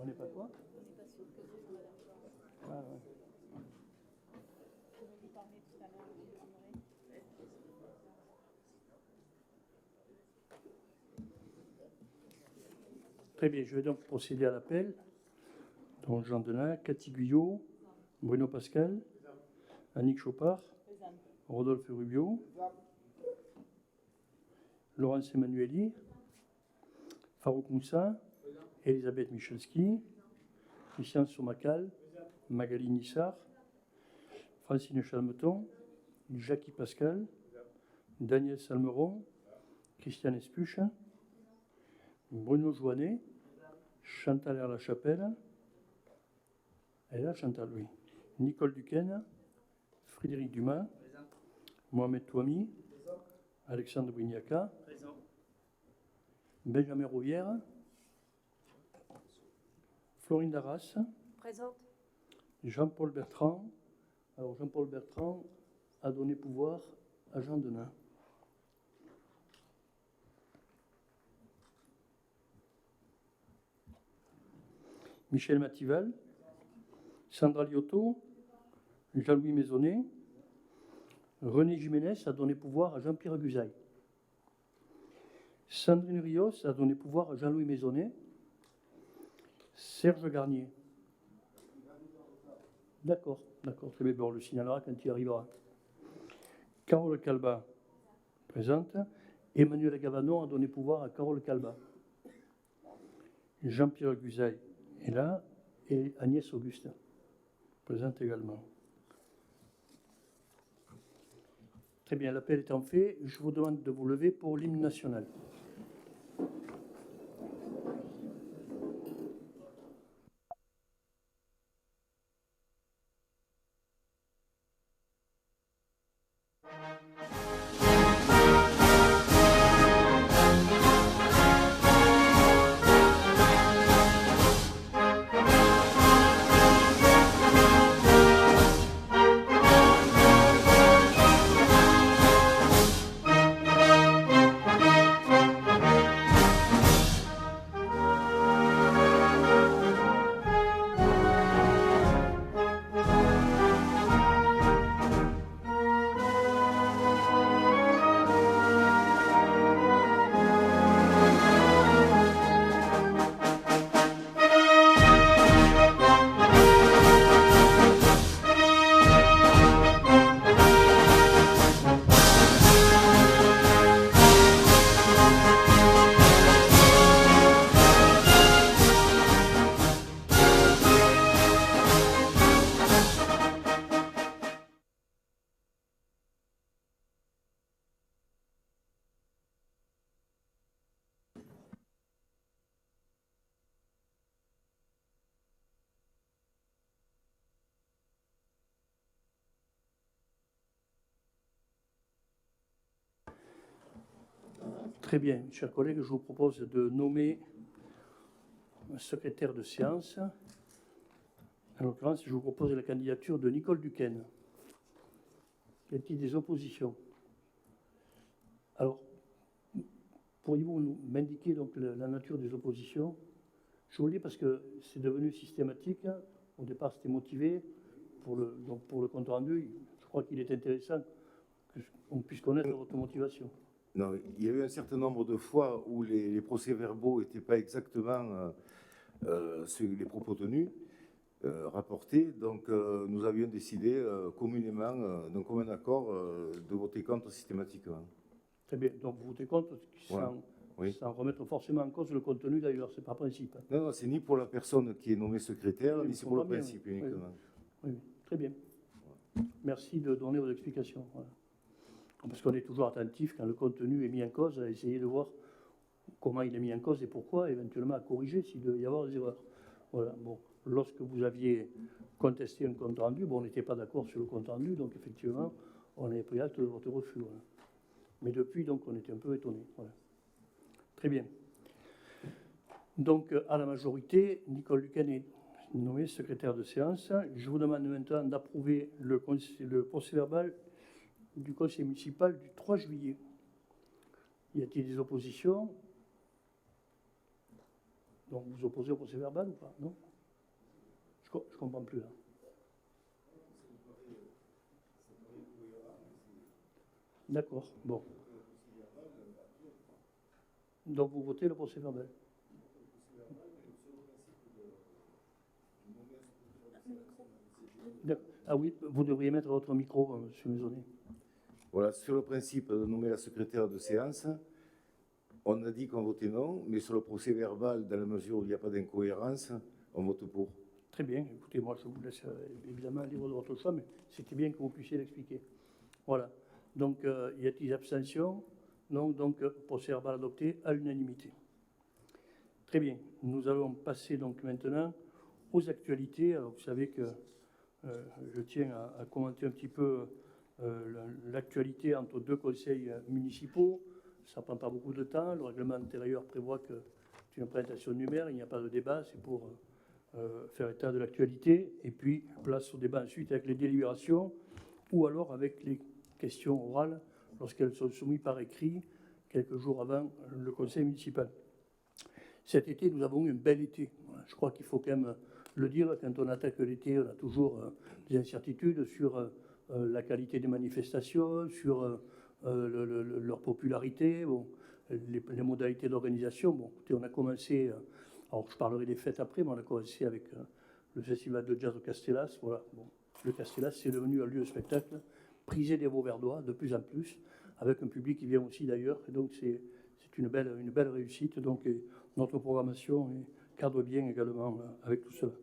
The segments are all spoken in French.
On n'est pas quoi? On n'est pas sûr que ce soit là. Ah, ouais. Je vais lui parler tout à l'heure, je lui dirai. Très bien, je vais donc procéder à l'appel. Donc Jean Denat, Cathy Guyot, Bruno Pascal, Annick Chopard, Rodolphe Rubio, Laurence Emmanueli, Farouk Moussa, Elisabeth Michalski, Christian Somacal, Magali Nissard, Francine Chalmeton, Jackie Pascal, Daniel Salmeron, Christiane Espuche, Bruno Joannet, Chantal Herlachapelle, elle est là, Chantal, oui, Nicole Duquesne, Frédéric Dumas, Mohamed Touami, Alexandre Brignaca, Benjamin Rouvière, Florine Darras, Présente. Jean-Paul Bertrand. Alors Jean-Paul Bertrand a donné pouvoir à Jean Denat. Michel Matival, Sandra Liotto, Jean-Louis Maisonnet, René Jiménez a donné pouvoir à Jean-Pierre Guzaille. Sandrine Rios a donné pouvoir à Jean-Louis Maisonnet. Serge Garnier. D'accord, très bien, on le signalera quand il arrivera. Carole Calba, présente. Emmanuel Gavanon a donné pouvoir à Carole Calba. Jean-Pierre Guzaille est là, et Agnès Auguste, présente également. Très bien, l'appel étant fait, je vous demande de vous lever pour l'hymne national. Très bien, chers collègues, je vous propose de nommer un secrétaire de séance. En l'occurrence, je vous propose la candidature de Nicole Duquesne. Y a-t-il des oppositions? Alors, pourriez-vous m'indiquer donc la nature des oppositions? Je vous le dis parce que c'est devenu systématique. Au départ, c'était motivé. Pour le compte rendu, je crois qu'il est intéressant qu'on puisse connaître votre motivation. Non, il y a eu un certain nombre de fois où les procès-verbaux n'étaient pas exactement les propos tenus, rapportés. Donc, nous avions décidé communément, d'un commun accord, de voter contre systématiquement. Très bien. Donc, vous votez contre sans remettre forcément en cause le contenu, d'ailleurs. Ce n'est pas principe. Non, c'est ni pour la personne qui est nommée secrétaire, ni c'est pour le principe uniquement. Oui, très bien. Merci de donner vos explications. Voilà. Parce qu'on est toujours attentif quand le contenu est mis en cause, à essayer de voir comment il est mis en cause et pourquoi, éventuellement à corriger s'il doit y avoir des erreurs. Voilà. Bon, lorsque vous aviez contesté un compte rendu, on n'était pas d'accord sur le compte rendu, donc effectivement, on avait pris acte de votre refus. Voilà. Mais depuis, donc, on était un peu étonnés. Voilà. Très bien. Donc, à la majorité, Nicole Duquesne est nommée secrétaire de séance. Je vous demande maintenant d'approuver le procès-verbal du conseil municipal du 3 juillet. Y a-t-il des oppositions? Donc vous opposez au procès verbal ou pas? Non? Je ne comprends plus là. D'accord, bon. Donc vous votez le procès verbal? Ah oui, vous devriez mettre votre micro, M. Maisonnet. Voilà, sur le principe de nommer la secrétaire de séance, on a dit qu'on votait non, mais sur le procès verbal, dans la mesure où il n'y a pas d'incohérence, on vote pour. Très bien, écoutez, moi je vous laisse évidemment libre de votre choix, mais c'était bien que vous puissiez l'expliquer. Voilà, donc y a-t-il des abstentions? Non, donc procès verbal adopté à l'unanimité. Très bien, nous allons passer donc maintenant aux actualités. Alors vous savez que je tiens à commenter un petit peu l'actualité entre deux conseils municipaux. Ça ne prend pas beaucoup de temps. Le règlement intérieur prévoit que c'est une présentation numérique, il n'y a pas de débat, c'est pour faire état de l'actualité. Et puis, place au débat ensuite avec les délibérations ou alors avec les questions orales lorsqu'elles sont soumises par écrit quelques jours avant le conseil municipal. Cet été, nous avons eu un bel été. Je crois qu'il faut quand même le dire. Quand on attaque l'été, on a toujours des incertitudes sur la qualité des manifestations, sur leur popularité, bon, les modalités d'organisation. Bon, écoutez, on a commencé, alors je parlerai des fêtes après, mais on a commencé avec le festival de jazz au Castellas. Voilà, bon, le Castellas, c'est devenu un lieu de spectacle prisé des Vauverdois de plus en plus, avec un public qui vient aussi d'ailleurs. Et donc c'est une belle réussite. Donc notre programmation cadre bien également avec tout cela.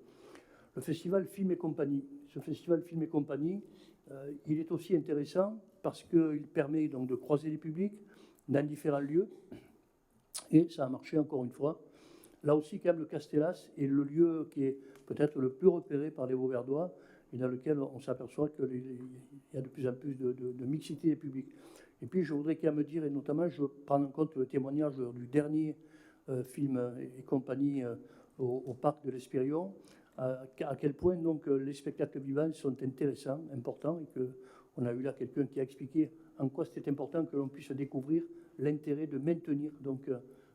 Le festival Film et Compagnie. Ce festival Film et Compagnie, il est aussi intéressant parce qu'il permet donc de croiser les publics dans différents lieux. Et ça a marché encore une fois. Là aussi, quand même, le Castellas est le lieu qui est peut-être le plus repéré par les Vauverdois et dans lequel on s'aperçoit qu'il y a de plus en plus de mixité des publics. Et puis, je voudrais quand même dire, et notamment, je prends en compte le témoignage du dernier Film et Compagnie au parc de l'Espérion, à quel point donc, les spectacles vivants sont intéressants, importants, et qu'on a eu là quelqu'un qui a expliqué en quoi c'était important que l'on puisse découvrir l'intérêt de maintenir donc,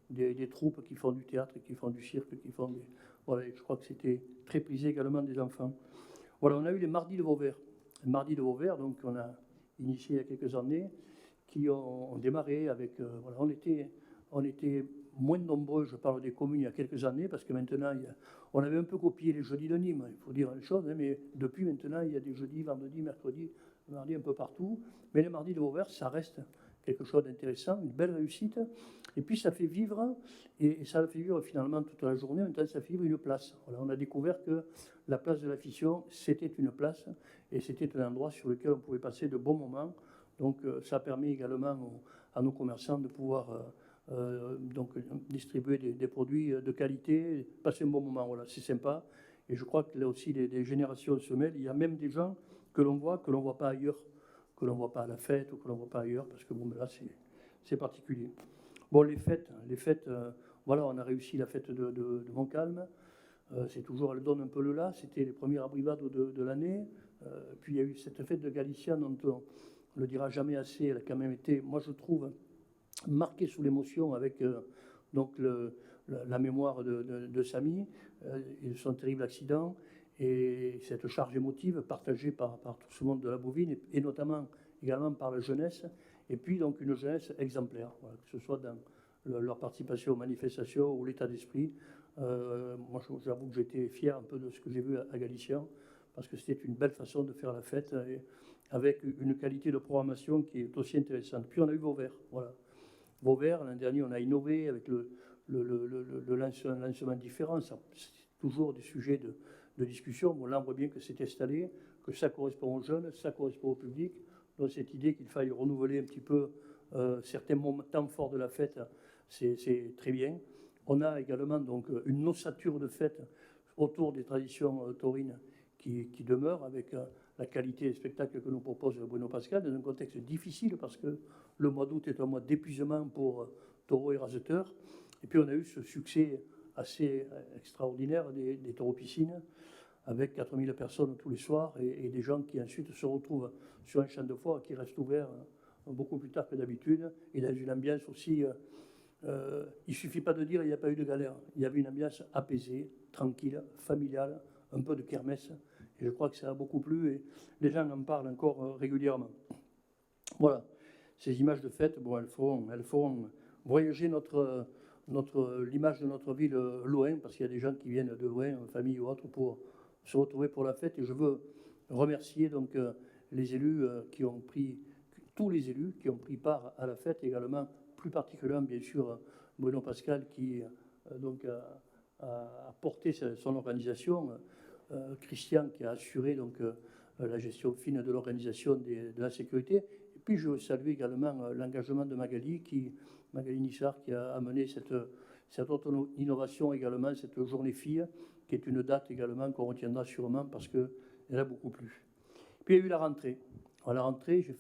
des troupes qui font du théâtre, qui font du cirque, qui font des... Voilà, je crois que c'était très prisé également des enfants. Voilà, on a eu les Mardis de Vauvert. Les Mardis de Vauvert, donc on a initié il y a quelques années, qui ont démarré avec... voilà, on était moins nombreux, je parle des communes, il y a quelques années, parce que maintenant, on avait un peu copié les jeudis de Nîmes, il faut dire les choses, hein, mais depuis maintenant, il y a des jeudis, vendredis, mercredis, mardis un peu partout. Mais les Mardis de Vauvert, ça reste quelque chose d'intéressant, une belle réussite. Et puis ça fait vivre, et ça fait vivre finalement toute la journée, maintenant ça fait vivre une place. Voilà, on a découvert que la place de la Fission, c'était une place, et c'était un endroit sur lequel on pouvait passer de bons moments. Donc ça permet également à nos commerçants de pouvoir donc, distribuer des produits de qualité, passer un bon moment. Voilà, c'est sympa. Et je crois que là aussi, les générations se mêlent. Il y a même des gens que l'on voit pas ailleurs, que l'on ne voit pas à la fête ou que l'on ne voit pas ailleurs, parce que bon, là, c'est particulier. Bon, les fêtes, voilà, on a réussi la fête de Montcalm. C'est toujours, elle donne un peu le là. C'était les premières abrivades de l'année. Puis il y a eu cette fête de Galicia dont on ne le dira jamais assez. Elle a quand même été, moi je trouve, marquée sous l'émotion avec donc la mémoire de Samy et son terrible accident. Et cette charge émotive partagée par tout ce monde de la bovine et notamment également par la jeunesse. Et puis donc une jeunesse exemplaire, voilà, que ce soit dans leur participation aux manifestations ou l'état d'esprit. Moi, j'avoue que j'étais fier un peu de ce que j'ai vu à Galicia, parce que c'était une belle façon de faire la fête, avec une qualité de programmation qui est aussi intéressante. Puis on a eu Vauvert, voilà. Vauvert, l'an dernier, on a innové avec le lancement différent. C'est toujours des sujets de discussion. Bon, là, on voit bien que c'est installé, que ça correspond aux jeunes, ça correspond au public. Donc cette idée qu'il faille renouveler un petit peu certains temps forts de la fête, c'est très bien. On a également donc une ossature de fête autour des traditions taurines qui demeure avec la qualité des spectacles que nous propose Bruno Pascal dans un contexte difficile parce que le mois d'août est un mois d'épuisement pour taureaux et raseteurs. Et puis on a eu ce succès assez extraordinaire des taureaux-piscines avec 4000 personnes tous les soirs et des gens qui ensuite se retrouvent sur un champ de foire qui reste ouvert beaucoup plus tard que d'habitude et dans une ambiance aussi il ne suffit pas de dire qu'il n'y a pas eu de galère. Il y avait une ambiance apaisée, tranquille, familiale, un peu de kermesse. Et je crois que ça a beaucoup plu et les gens en parlent encore régulièrement. Voilà, ces images de fête, bon, elles feront voyager l'image de notre ville loin, parce qu'il y a des gens qui viennent de loin, en famille ou autre, pour se retrouver pour la fête. Et je veux remercier donc les élus tous les élus qui ont pris part à la fête, également plus particulièrement bien sûr Bruno Pascal qui donc a porté son organisation, Christian qui a assuré donc la gestion fine de l'organisation de la sécurité. Et puis je veux saluer également l'engagement de Magali Nissard qui a amené cette autre innovation également, cette journée fille, qui est une date également qu'on retiendra sûrement parce qu'elle a beaucoup plu. Puis il y a eu la rentrée. À la rentrée, j'ai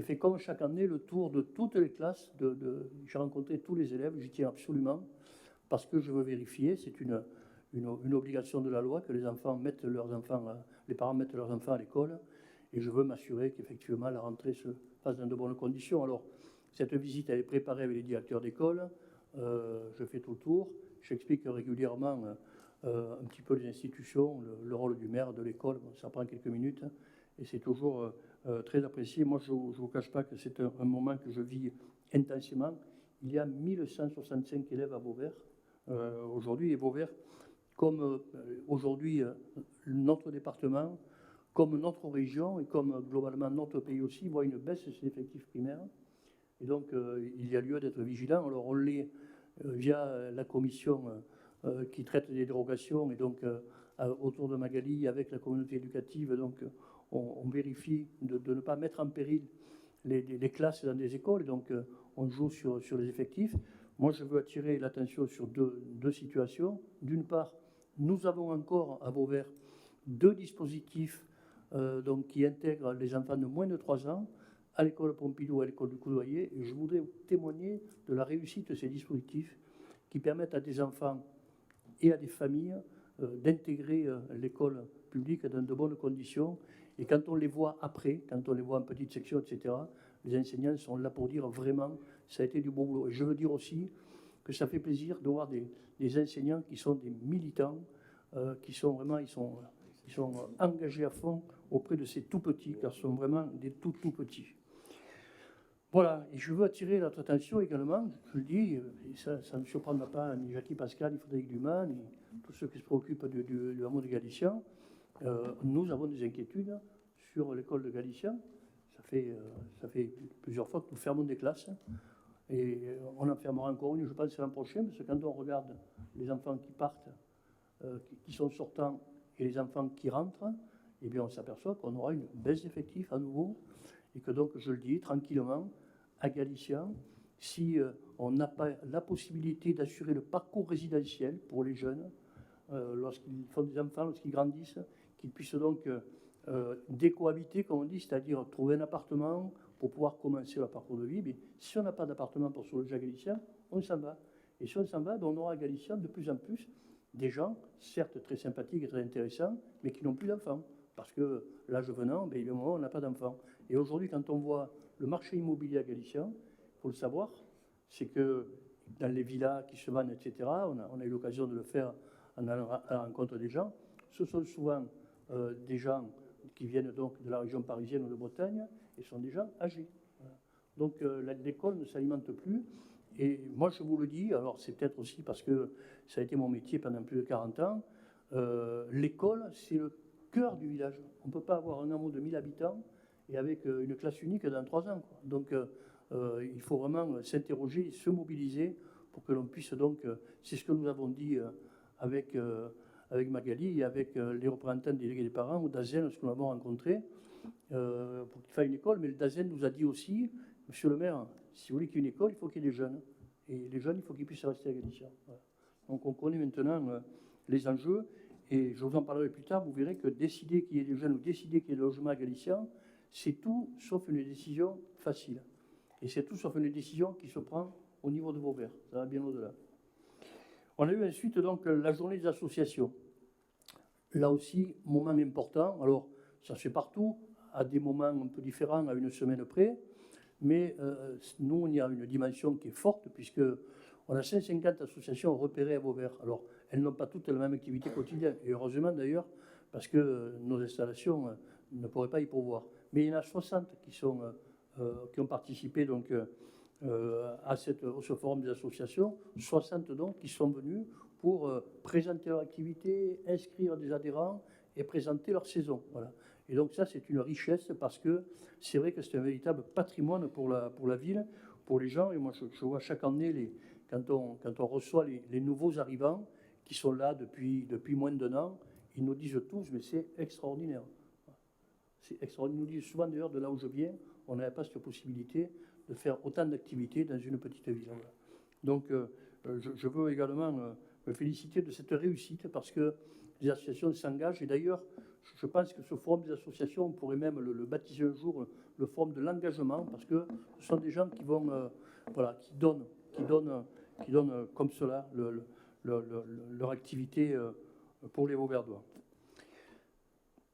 fait comme chaque année le tour de toutes les classes. J'ai rencontré tous les élèves, j'y tiens absolument, parce que je veux vérifier, c'est une obligation de la loi, que les parents mettent leurs enfants à l'école, et je veux m'assurer qu'effectivement la rentrée se fasse dans de bonnes conditions. Alors, cette visite, elle est préparée avec les directeurs d'école, je fais tout le tour, j'explique régulièrement un petit peu les institutions, le rôle du maire, de l'école, bon, ça prend quelques minutes, et c'est toujours très apprécié. Moi, je ne vous cache pas que c'est un moment que je vis intensément. Il y a 1165 élèves à Vauvert aujourd'hui, et Vauvert, comme aujourd'hui notre département, comme notre région, et comme globalement notre pays aussi, voit une baisse de ses effectifs primaires. Et donc, il y a lieu d'être vigilant. Alors, on l'est via la commission qui traite des dérogations, et donc autour de Magali, avec la communauté éducative, donc on vérifie de ne pas mettre en péril les classes dans des écoles, et donc on joue sur les effectifs. Moi, je veux attirer l'attention sur deux situations. D'une part, nous avons encore à Vauvert 2 dispositifs donc, qui intègrent les enfants de moins de 3 ans à l'école Pompidou, à l'école du Coudoyer, et je voudrais témoigner de la réussite de ces dispositifs qui permettent à des enfants et à des familles d'intégrer l'école publique dans de bonnes conditions. Et quand on les voit après, quand on les voit en petite section, etc., les enseignants sont là pour dire vraiment, ça a été du beau boulot. Et je veux dire aussi que ça fait plaisir de voir des enseignants qui sont des militants, qui sont vraiment, ils sont engagés à fond auprès de ces tout petits, car ce sont vraiment des tout petits. Voilà, et je veux attirer votre attention également, je le dis, et ça ne surprendra pas ni Jackie Pascal, ni Frédéric Dumas, ni tous ceux qui se préoccupent du hameau de Galicien. Nous avons des inquiétudes sur l'école de Galicien. Ça fait plusieurs fois que nous fermons des classes, et on en fermera encore une, je pense, l'an prochain, parce que quand on regarde les enfants qui partent, qui sont sortants, et les enfants qui rentrent, eh bien on s'aperçoit qu'on aura une baisse d'effectifs à nouveau, et que donc, je le dis tranquillement, à Galicien, si on n'a pas la possibilité d'assurer le parcours résidentiel pour les jeunes, lorsqu'ils font des enfants, lorsqu'ils grandissent, qu'ils puissent donc décohabiter, comme on dit, c'est-à-dire trouver un appartement pour pouvoir commencer leur parcours de vie. Mais si on n'a pas d'appartement pour se loger à Galicien, on s'en va. Et si on s'en va, ben on aura à Galicien de plus en plus des gens, certes très sympathiques et très intéressants, mais qui n'ont plus d'enfants. Parce que l'âge venant, ben, évidemment, on n'a pas d'enfants. Et aujourd'hui, quand on voit le marché immobilier à Galicien, il faut le savoir, c'est que dans les villas qui se vendent, etc., on a eu l'occasion de le faire en allant à la rencontre des gens. Ce sont souvent des gens qui viennent donc de la région parisienne ou de Bretagne, et sont des gens âgés. Voilà. Donc l'école ne s'alimente plus. Et moi, je vous le dis, alors c'est peut-être aussi parce que ça a été mon métier pendant plus de 40 ans, l'école, c'est le cœur du village. On ne peut pas avoir un hameau de 1000 habitants et avec une classe unique dans 3 ans, quoi. Donc il faut vraiment s'interroger, se mobiliser pour que l'on puisse donc, c'est ce que nous avons dit avec Magali et avec les représentants des délégués des parents au DAZEN, lorsque nous l'avons rencontré, pour qu'il fasse une école. Mais le DAZEN nous a dit aussi, monsieur le maire, si vous voulez qu'il y ait une école, il faut qu'il y ait des jeunes. Et les jeunes, il faut qu'ils puissent rester à Galicien. Voilà. Donc on connaît maintenant les enjeux, et je vous en parlerai plus tard, vous verrez que décider qu'il y ait des jeunes ou décider qu'il y ait des logements à Galicien, c'est tout sauf une décision facile. Et c'est tout sauf une décision qui se prend au niveau de Vauvert. Ça va bien au-delà. On a eu ensuite donc la journée des associations. Là aussi, moment important. Alors, ça se fait partout, à des moments un peu différents, à une semaine près. Mais nous, il y a une dimension qui est forte, puisqu'on a 150 associations repérées à Vauvert. Alors, elles n'ont pas toutes la même activité quotidienne, et heureusement d'ailleurs, parce que nos installations ne pourraient pas y pourvoir. Mais il y en a 60 qui ont participé donc, à ce forum des associations, 60 donc qui sont venus pour présenter leur activité, inscrire des adhérents et présenter leur saison. Voilà. Et donc ça, c'est une richesse parce que c'est vrai que c'est un véritable patrimoine pour la ville, pour les gens. Et moi, je vois chaque année, quand on reçoit les nouveaux arrivants qui sont là depuis moins d'1 an, ils nous disent tous, mais c'est extraordinaire. C'est extraordinaire. Ils nous disent souvent d'ailleurs, de là où je viens, on n'avait pas cette possibilité de faire autant d'activités dans une petite ville. Voilà. Donc, je veux également me féliciter de cette réussite parce que les associations s'engagent. Et d'ailleurs, je pense que ce forum des associations, on pourrait même le baptiser un jour le forum de l'engagement, parce que ce sont des gens qui vont, qui donnent comme cela leur activité pour les Vauverdois.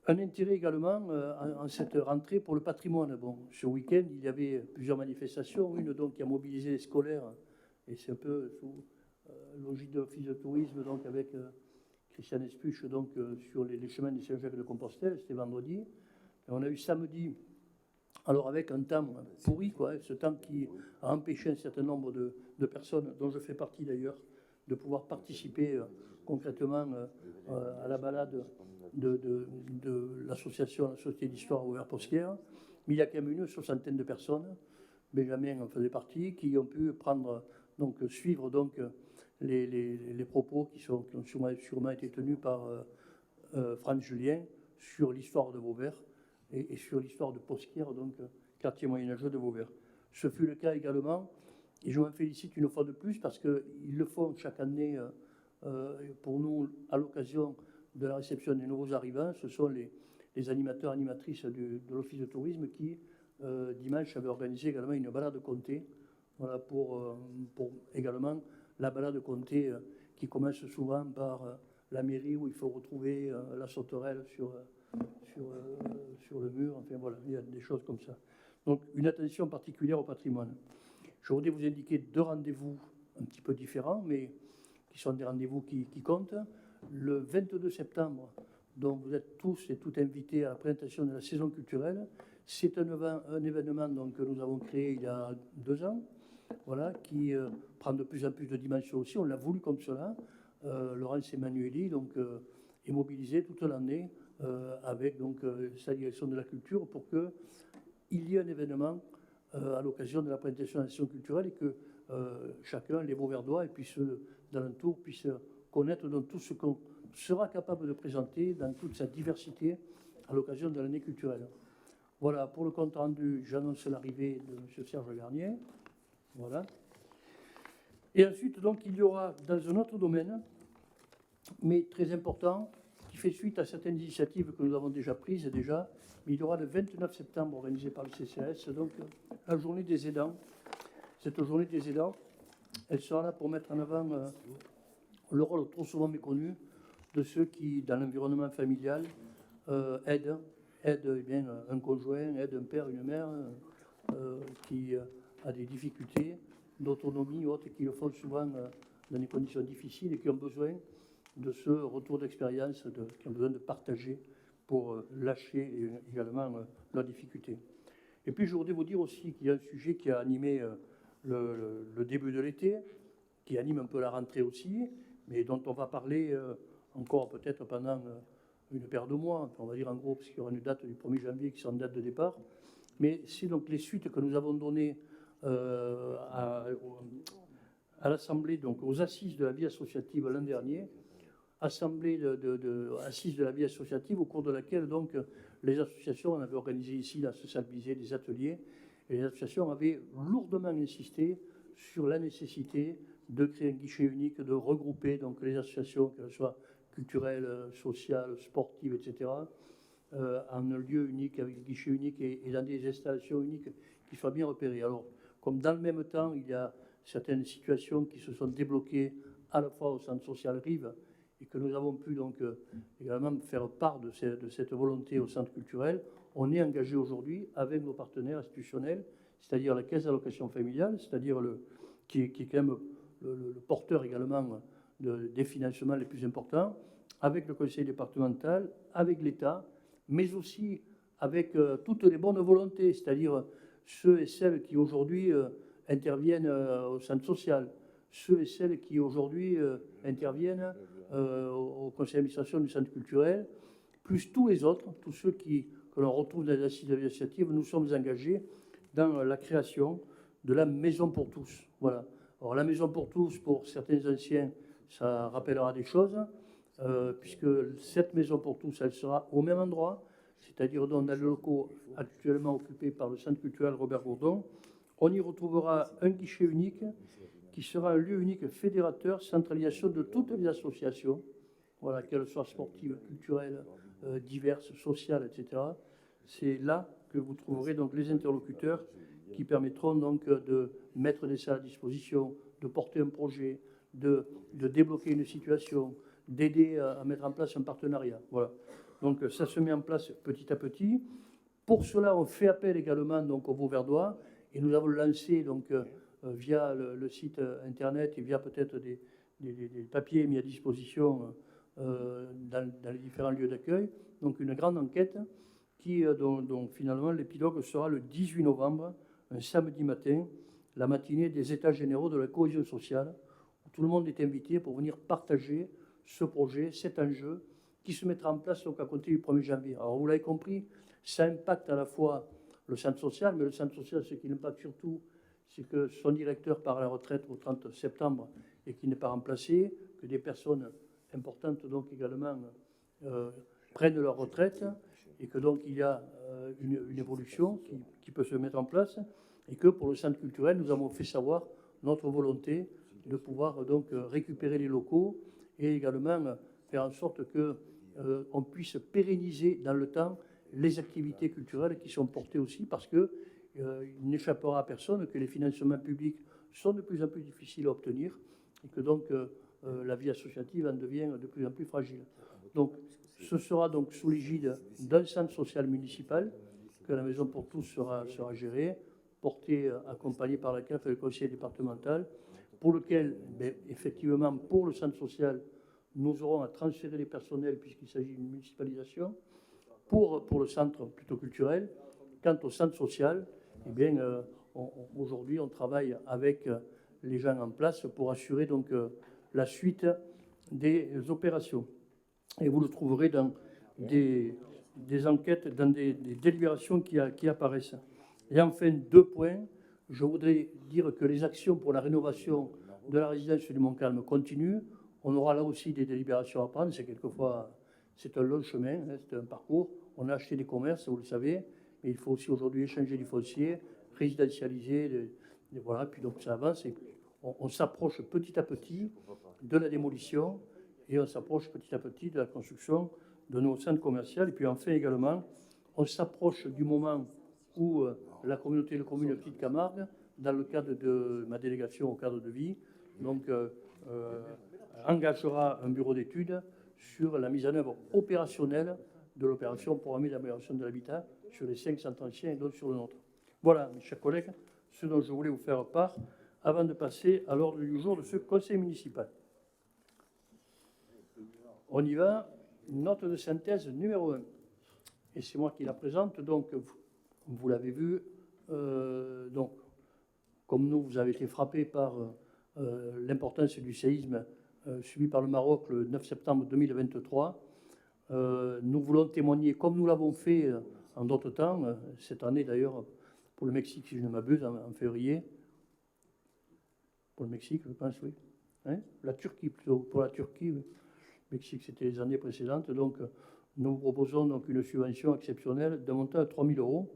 Un intérêt également en cette rentrée pour le patrimoine. Bon, ce week-end, il y avait plusieurs manifestations. Une donc qui a mobilisé les scolaires, et c'est un peu sous logique de l'office de tourisme, donc avec Christian Espuche, donc sur les chemins de Saint-Jacques-de-Compostelle. C'était vendredi. Et on a eu samedi, alors avec un temps pourri, quoi, ce temps qui a empêché un certain nombre de personnes, dont je fais partie d'ailleurs, de pouvoir participer concrètement à la balade de l'association, la Société d'Histoire Vauvert-Posquière. Mais il y a quand même une 60aine de personnes, Benjamin en faisait partie, qui ont pu suivre donc, les propos qui ont sûrement été tenus par Franz Julien sur l'histoire de Vauvert et sur l'histoire de Posquière, donc quartier moyenâgeux de Vauvert. Ce fut le cas également, et je m'en félicite une fois de plus, parce qu'ils le font chaque année pour nous à l'occasion de la réception des nouveaux arrivants. Ce sont les animateurs, animatrices de l'Office de tourisme qui, dimanche, avaient organisé également une balade comté, voilà, pour également la balade comté qui commence souvent par la mairie où il faut retrouver la sauterelle sur le mur. Enfin voilà, il y a des choses comme ça. Donc une attention particulière au patrimoine. Je voudrais vous indiquer 2 rendez-vous un petit peu différents, mais qui sont des rendez-vous qui comptent. Le 22 septembre, dont vous êtes tous et toutes invités à la présentation de la saison culturelle. C'est un événement donc, que nous avons créé il y a 2 ans, voilà, qui prend de plus en plus de dimensions aussi. On l'a voulu comme cela. Laurence Emmanueli donc, est mobilisée toute l'année avec donc, sa direction de la culture pour qu'il y ait un événement à l'occasion de la présentation de la saison culturelle et que chacun, les Vauverdois et puis ceux d'alentour, puissent connaître donc, tout ce qu'on sera capable de présenter dans toute sa diversité à l'occasion de l'année culturelle. Voilà, pour le compte rendu, j'annonce l'arrivée de M. Serge Garnier. Voilà. Et ensuite, donc, il y aura dans un autre domaine, mais très important, qui fait suite à certaines initiatives que nous avons déjà prises, mais il y aura le 29 septembre, organisé par le CCAS, donc la journée des aidants. Cette journée des aidants, elle sera là pour mettre en avant le rôle trop souvent méconnu de ceux qui, dans l'environnement familial, aident eh bien, un conjoint, aident un père, une mère qui a des difficultés d'autonomie ou autres, qui le font souvent dans des conditions difficiles et qui ont besoin de ce retour d'expérience, qui ont besoin de partager pour lâcher également leurs difficultés. Et puis je voudrais vous dire aussi qu'il y a un sujet qui a animé le début de l'été, qui anime un peu la rentrée aussi, mais dont on va parler encore peut-être pendant une paire de mois, on va dire en gros, parce qu'il y aura une date du 1er janvier qui sera une date de départ. Mais c'est donc les suites que nous avons données à l'Assemblée, donc aux assises de la vie associative l'an dernier, Assemblée assises de la vie associative, au cours de laquelle donc les associations, on avait organisé ici dans ce salle Bizet des ateliers, et les associations avaient lourdement insisté sur la nécessité de créer un guichet unique, de regrouper donc les associations, qu'elles soient culturelles, sociales, sportives, etc., en un lieu unique, avec un guichet unique et dans des installations uniques qui soient bien repérées. Alors, comme dans le même temps, il y a certaines situations qui se sont débloquées à la fois au centre social Rive et que nous avons pu donc également faire part de cette volonté au centre culturel, on est engagé aujourd'hui avec nos partenaires institutionnels, c'est-à-dire la caisse d'allocation familiale, c'est-à-dire qui est quand même le porteur également des financements les plus importants, avec le conseil départemental, avec l'État, mais aussi avec toutes les bonnes volontés, c'est-à-dire ceux et celles qui aujourd'hui interviennent au centre social, ceux et celles qui aujourd'hui interviennent au conseil d'administration du centre culturel, plus tous les autres, tous ceux que l'on retrouve dans les assises de l'initiative. Nous sommes engagés dans la création de la maison pour tous. Voilà. Alors la maison pour tous, pour certains anciens, ça rappellera des choses, puisque cette maison pour tous, elle sera au même endroit, c'est-à-dire dans les locaux actuellement occupés par le centre culturel Robert Gourdon. On y retrouvera un guichet unique qui sera un lieu unique fédérateur, centralisation de toutes les associations, voilà, qu'elles soient sportives, culturelles, diverses, sociales, etc. C'est là que vous trouverez donc les interlocuteurs qui permettront donc de mettre des salles à disposition, de porter un projet, de débloquer une situation, d'aider à mettre en place un partenariat. Voilà. Donc ça se met en place petit à petit. Pour cela, on fait appel également donc, au Vauverdois, et nous avons lancé donc, via le site internet et via peut-être des papiers mis à disposition dans les différents lieux d'accueil, donc une grande enquête dont finalement l'épilogue sera le 18 novembre, un samedi matin, la matinée des États généraux de la cohésion sociale, où tout le monde est invité pour venir partager ce projet, cet enjeu, qui se mettra en place donc à compter du 1er janvier. Alors vous l'avez compris, ça impacte à la fois le centre social, mais le centre social, ce qui l'impacte surtout, c'est que son directeur part à la retraite au 30 septembre et qu'il n'est pas remplacé, que des personnes importantes donc également prennent leur retraite, et que donc il y a une évolution qui peut se mettre en place, et que pour le centre culturel, nous avons fait savoir notre volonté de pouvoir donc récupérer les locaux et également faire en sorte qu'on puisse pérenniser dans le temps les activités culturelles qui sont portées aussi, parce qu'il n'échappera à personne que les financements publics sont de plus en plus difficiles à obtenir, et que donc la vie associative en devient de plus en plus fragile. Donc ce sera donc sous l'égide d'un centre social municipal que la maison pour tous sera gérée, portée, accompagnée par la CAF et le conseil départemental, pour lequel, effectivement, pour le centre social, nous aurons à transférer les personnels puisqu'il s'agit d'une municipalisation. Pour le centre plutôt culturel, quant au centre social, eh bien, aujourd'hui, on travaille avec les gens en place pour assurer donc la suite des opérations. Et vous le trouverez dans des enquêtes, dans des délibérations qui apparaissent. Et enfin, 2 points. Je voudrais dire que les actions pour la rénovation de la résidence du Montcalm continuent. On aura là aussi des délibérations à prendre. C'est un long chemin, hein, c'est un parcours. On a acheté des commerces, vous le savez, mais il faut aussi aujourd'hui échanger du foncier, résidentialiser, voilà, puis donc ça avance. Et on s'approche petit à petit de la démolition et on s'approche petit à petit de la construction de nos centres commerciaux. Et puis enfin également, on s'approche du moment où la communauté de communes Petite Camargue, dans le cadre de ma délégation au cadre de vie, donc engagera un bureau d'études sur la mise en œuvre opérationnelle de l'opération programmée d'amélioration de l'habitat sur les 5 centres anciens et d'autres sur le nôtre. Voilà, mes chers collègues, ce dont je voulais vous faire part avant de passer à l'ordre du jour de ce conseil municipal. On y va, note de synthèse numéro 1. Et c'est moi qui la présente, donc vous l'avez vu, donc comme nous, vous avez été frappés par l'importance du séisme subi par le Maroc le 9 septembre 2023. Nous voulons témoigner, comme nous l'avons fait en d'autres temps, cette année d'ailleurs, pour le Mexique, si je ne m'abuse, en février. Pour le Mexique, je pense, oui. Hein, la Turquie, plutôt, pour la Turquie, oui. Le Mexique, c'était les années précédentes. Donc, nous proposons donc une subvention exceptionnelle d'un montant de 3 000 €.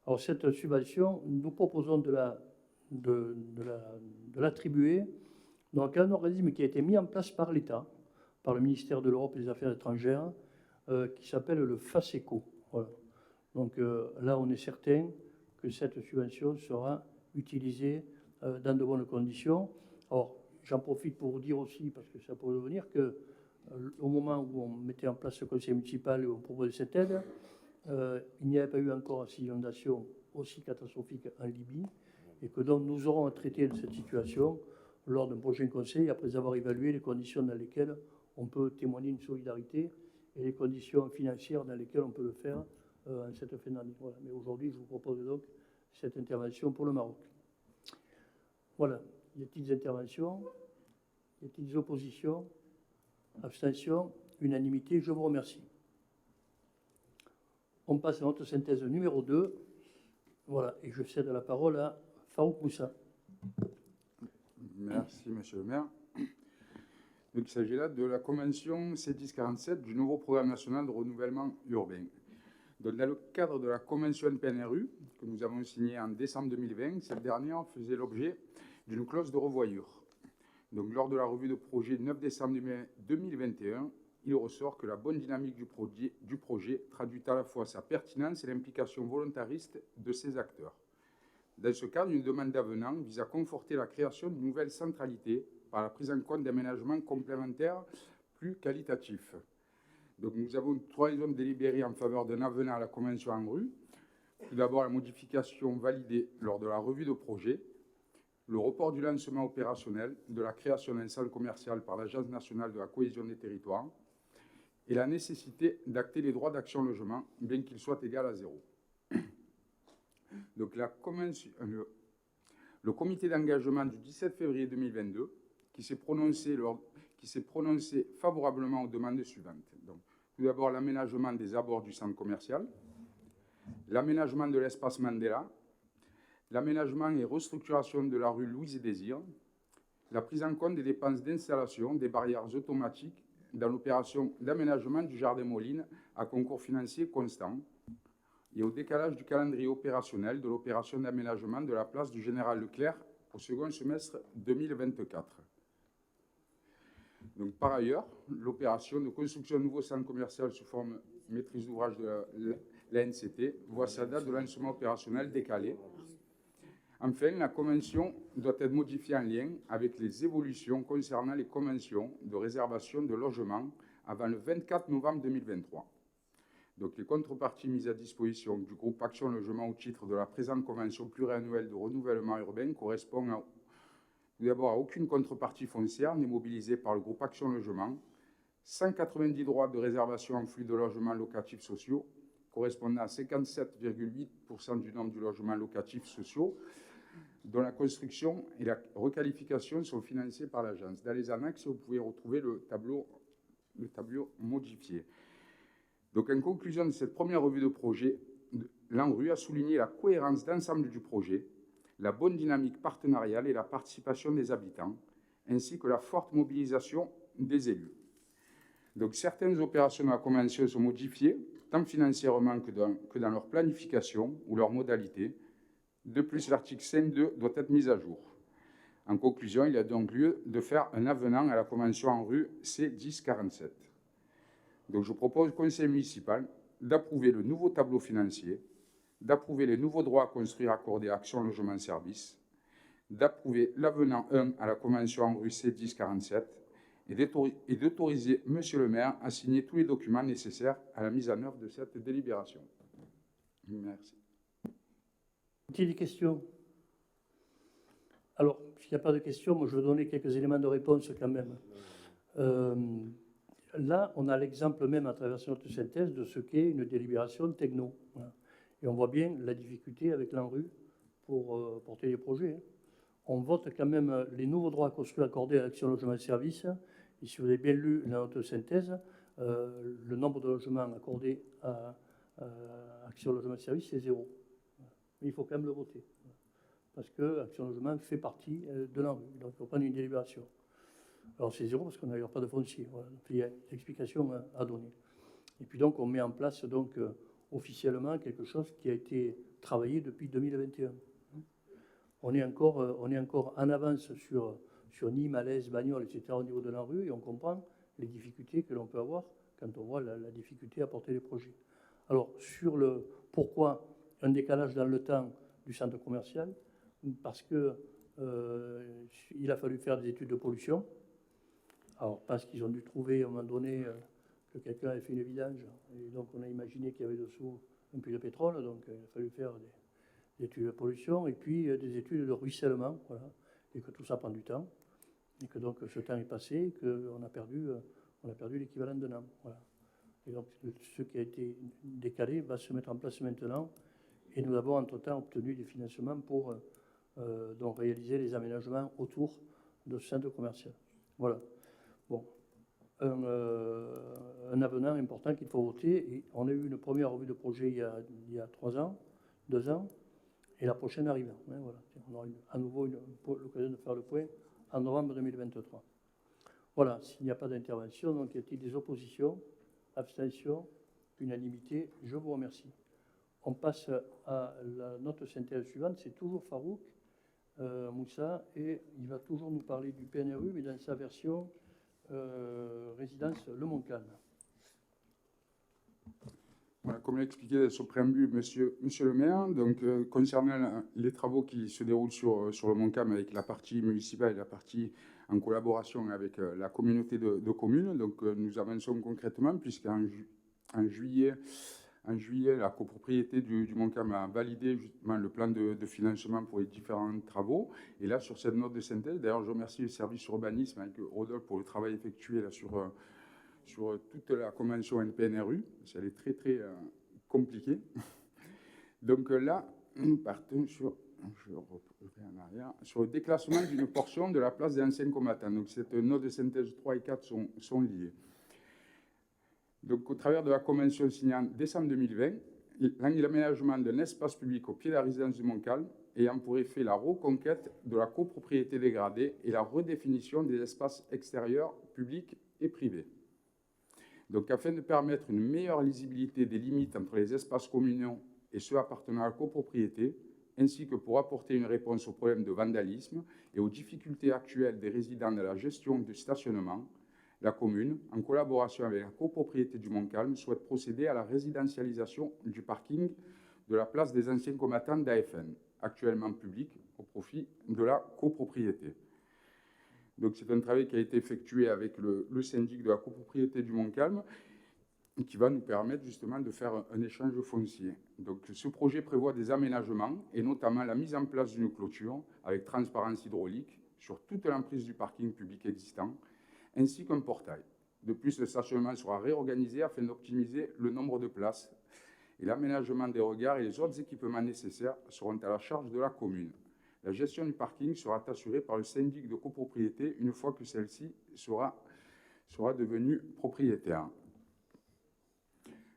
Alors, cette subvention, nous proposons de l'attribuer donc à un organisme qui a été mis en place par l'État, par le ministère de l'Europe et des Affaires étrangères, qui s'appelle le FASECO. Voilà. Donc là, on est certain que cette subvention sera utilisée dans de bonnes conditions. Or, j'en profite pour vous dire aussi, parce que ça pourrait devenir, qu'au moment où on mettait en place ce conseil municipal et où on proposait cette aide, il n'y avait pas eu encore assez d'inondations aussi catastrophique en Libye, et que donc nous aurons à traiter de cette situation lors d'un prochain conseil, après avoir évalué les conditions dans lesquelles on peut témoigner une solidarité et les conditions financières dans lesquelles on peut le faire en cette fin d'année. Voilà. Mais aujourd'hui, je vous propose donc cette intervention pour le Maroc. Voilà. Y a-t-il des interventions? Y a-t-il des oppositions? Abstention? Unanimité? Je vous remercie. On passe à notre synthèse numéro 2. Voilà. Et je cède la parole à Farouk Moussa. Merci, monsieur le maire. Donc, il s'agit là de la convention C1047 du nouveau programme national de renouvellement urbain. Donc, dans le cadre de la convention PNRU, que nous avons signée en décembre 2020, cette dernière faisait l'objet d'une clause de revoyure. Donc, lors de la revue de projet 9 décembre 2021, il ressort que la bonne dynamique du projet traduit à la fois sa pertinence et l'implication volontariste de ses acteurs. Dans ce cadre, une demande d'avenant vise à conforter la création d'une nouvelle centralité par la prise en compte d'aménagements complémentaires plus qualitatifs. Donc, nous avons 3 raisons de délibérer en faveur d'un avenant à la convention ANRU. Tout d'abord, la modification validée lors de la revue de projet, le report du lancement opérationnel de la création d'un centre commercial par l'Agence nationale de la cohésion des territoires et la nécessité d'acter les droits d'action logement, bien qu'ils soient égaux à 0. Donc, le comité d'engagement du 17 février 2022 qui s'est prononcé favorablement aux demandes suivantes. Donc, tout d'abord, l'aménagement des abords du centre commercial, l'aménagement de l'espace Mandela, l'aménagement et restructuration de la rue Louise et Désir, la prise en compte des dépenses d'installation des barrières automatiques dans l'opération d'aménagement du jardin Moline à concours financier constant et au décalage du calendrier opérationnel de l'opération d'aménagement de la place du Général Leclerc au second semestre 2024. Donc, par ailleurs, l'opération de construction de nouveau centre commercial sous forme maîtrise d'ouvrage de la NCT voit sa date de lancement opérationnel décalée. Enfin, la convention doit être modifiée en lien avec les évolutions concernant les conventions de réservation de logements avant le 24 novembre 2023. Donc, les contreparties mises à disposition du groupe Action Logement au titre de la présente convention pluriannuelle de renouvellement urbain correspondent tout d'abord à aucune contrepartie foncière n'est mobilisée par le groupe Action Logement, 190 droits de réservation en flux de logements locatifs sociaux correspondant à 57,8% du nombre de logements locatifs sociaux, dont la construction et la requalification sont financées par l'agence. Dans les annexes, vous pouvez retrouver le tableau modifié. Donc, en conclusion de cette première revue de projet, l'ANRU a souligné la cohérence d'ensemble du projet, la bonne dynamique partenariale et la participation des habitants, ainsi que la forte mobilisation des élus. Donc, certaines opérations de la convention sont modifiées, tant financièrement que dans leur planification ou leurs modalités. De plus, l'article 5.2 doit être mis à jour. En conclusion, il y a donc lieu de faire un avenant à la convention ANRU C1047. Donc, je propose au conseil municipal d'approuver le nouveau tableau financier, d'approuver les nouveaux droits à construire accordés à Action Logement Service, d'approuver l'avenant 1 à la convention ANRU C1047 et d'autoriser monsieur le maire à signer tous les documents nécessaires à la mise en œuvre de cette délibération. Merci. Y a-t-il des questions? Alors, s'il n'y a pas de questions, moi je vais donner quelques éléments de réponse quand même. Là, on a l'exemple même à travers notre synthèse de ce qu'est une délibération techno. Voilà. Et on voit bien la difficulté avec l'ANRU pour porter les projets. On vote quand même les nouveaux droits à construire accordés à l'Action Logement Service. Et si vous avez bien lu notre synthèse, le nombre de logements accordés à Action Logement Service, c'est 0. Mais il faut quand même le voter. Parce que Action Logement fait partie de l'ANRU. Donc il faut prendre une délibération. Alors c'est 0 parce qu'on n'a pas de foncier. Voilà. Donc, il y a une explication à donner. Et puis donc on met en place donc, officiellement quelque chose qui a été travaillé depuis 2021. On est encore en avance sur Nîmes, Alès, Bagnoles, etc. au niveau de l'ANRU et on comprend les difficultés que l'on peut avoir quand on voit la difficulté à porter les projets. Alors sur le pourquoi un décalage dans le temps du centre commercial, parce que il a fallu faire des études de pollution. Alors, parce qu'ils ont dû trouver à un moment donné que quelqu'un avait fait une vidange. Et donc, on a imaginé qu'il y avait dessous un puits de pétrole. Donc, il a fallu faire études de pollution et puis des études de ruissellement, voilà, et que tout ça prend du temps, et que donc ce temps est passé, et qu'on a perdu l'équivalent d'un an. Voilà. Et donc ce qui a été décalé va se mettre en place maintenant, et nous avons entre-temps obtenu des financements pour donc réaliser les aménagements autour de ce centre commercial. Voilà. Bon. Un avenant important qu'il faut voter. Et on a eu une première revue de projet il y a 2 ans, et la prochaine arrive. Hein, voilà. On aura à nouveau l'occasion de faire le point en novembre 2023. Voilà, s'il n'y a pas d'intervention, donc y a-t-il des oppositions, abstentions, unanimité? Je vous remercie. On passe à la note synthèse suivante, c'est toujours Farouk Moussa, et il va toujours nous parler du PNRU, mais dans sa version résidence Le Montcalm. Voilà, comme l'a expliqué dans son préambule monsieur le maire, donc, concernant les travaux qui se déroulent sur le Montcalm avec la partie municipale et la partie en collaboration avec la communauté de communes, donc nous avançons concrètement puisqu'en juillet, la copropriété du Montcalm a validé justement le plan de financement pour les différents travaux. Et là, sur cette note de synthèse, d'ailleurs, je remercie le service urbanisme avec Rodolphe pour le travail effectué là, sur toute la convention NPNRU. Elle est très, très compliquée. Donc là, nous partons sur le déclassement d'une portion de la place des anciens combattants. Donc cette note de synthèse 3 et 4 sont liées. Donc, au travers de la convention signée en décembre 2020, l'aménagement d'un espace public au pied de la résidence du Montcalm ayant pour effet la reconquête de la copropriété dégradée et la redéfinition des espaces extérieurs publics et privés. Donc, afin de permettre une meilleure lisibilité des limites entre les espaces communaux et ceux appartenant à la copropriété, ainsi que pour apporter une réponse aux problèmes de vandalisme et aux difficultés actuelles des résidents dans la gestion du stationnement, la commune, en collaboration avec la copropriété du Montcalm, souhaite procéder à la résidentialisation du parking de la place des anciens combattants d'AFN, actuellement public, au profit de la copropriété. Donc c'est un travail qui a été effectué avec le syndic de la copropriété du Montcalm, qui va nous permettre justement de faire un échange foncier. Donc ce projet prévoit des aménagements, et notamment la mise en place d'une clôture avec transparence hydraulique sur toute l'emprise du parking public existant, ainsi qu'un portail. De plus, le stationnement sera réorganisé afin d'optimiser le nombre de places et l'aménagement des regards et les autres équipements nécessaires seront à la charge de la commune. La gestion du parking sera assurée par le syndic de copropriété une fois que celle-ci sera devenue propriétaire.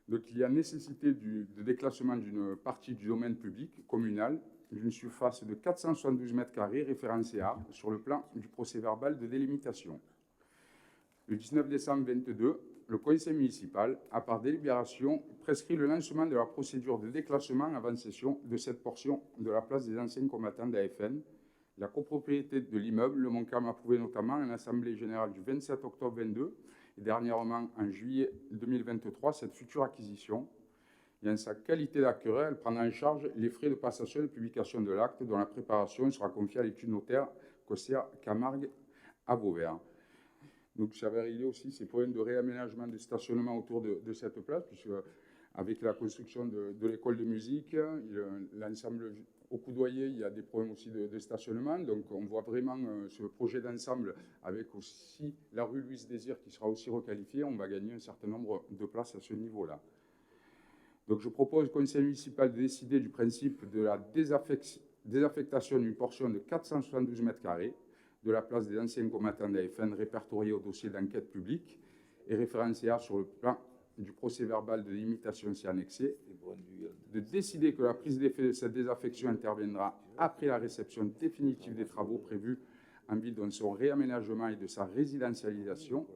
Donc, il y a nécessité de déclassement d'une partie du domaine public communal d'une surface de 472 m² référencée A sur le plan du procès-verbal de délimitation. Le 19 décembre 2022, le conseil municipal a par délibération prescrit le lancement de la procédure de déclassement avant cession de cette portion de la place des anciens combattants d'AFN. La copropriété de l'immeuble, le Montcalm, a approuvé notamment en assemblée générale du 27 octobre 2022 et dernièrement en juillet 2023 cette future acquisition. Et en sa qualité d'acquéreur, elle prendra en charge les frais de passation et de publication de l'acte dont la préparation sera confiée à l'étude notaire Cossière Camargue à Vauvert. Donc, j'avais réglé aussi ces problèmes de réaménagement de stationnement autour de cette place, puisque avec la construction de l'école de musique, l'ensemble au Coudoyer, il y a des problèmes aussi de stationnement. Donc, on voit vraiment ce projet d'ensemble avec aussi la rue Louise Désir qui sera aussi requalifiée. On va gagner un certain nombre de places à ce niveau-là. Donc, je propose au conseil municipal de décider du principe de la désaffectation d'une portion de 472 m² de la place des anciens combattants d'AFN répertoriés au dossier d'enquête publique et référencé A sur le plan du procès-verbal de limitation si annexé, de décider que la prise d'effet de cette désaffection interviendra après la réception définitive des travaux prévus en vue de son réaménagement et de sa résidentialisation,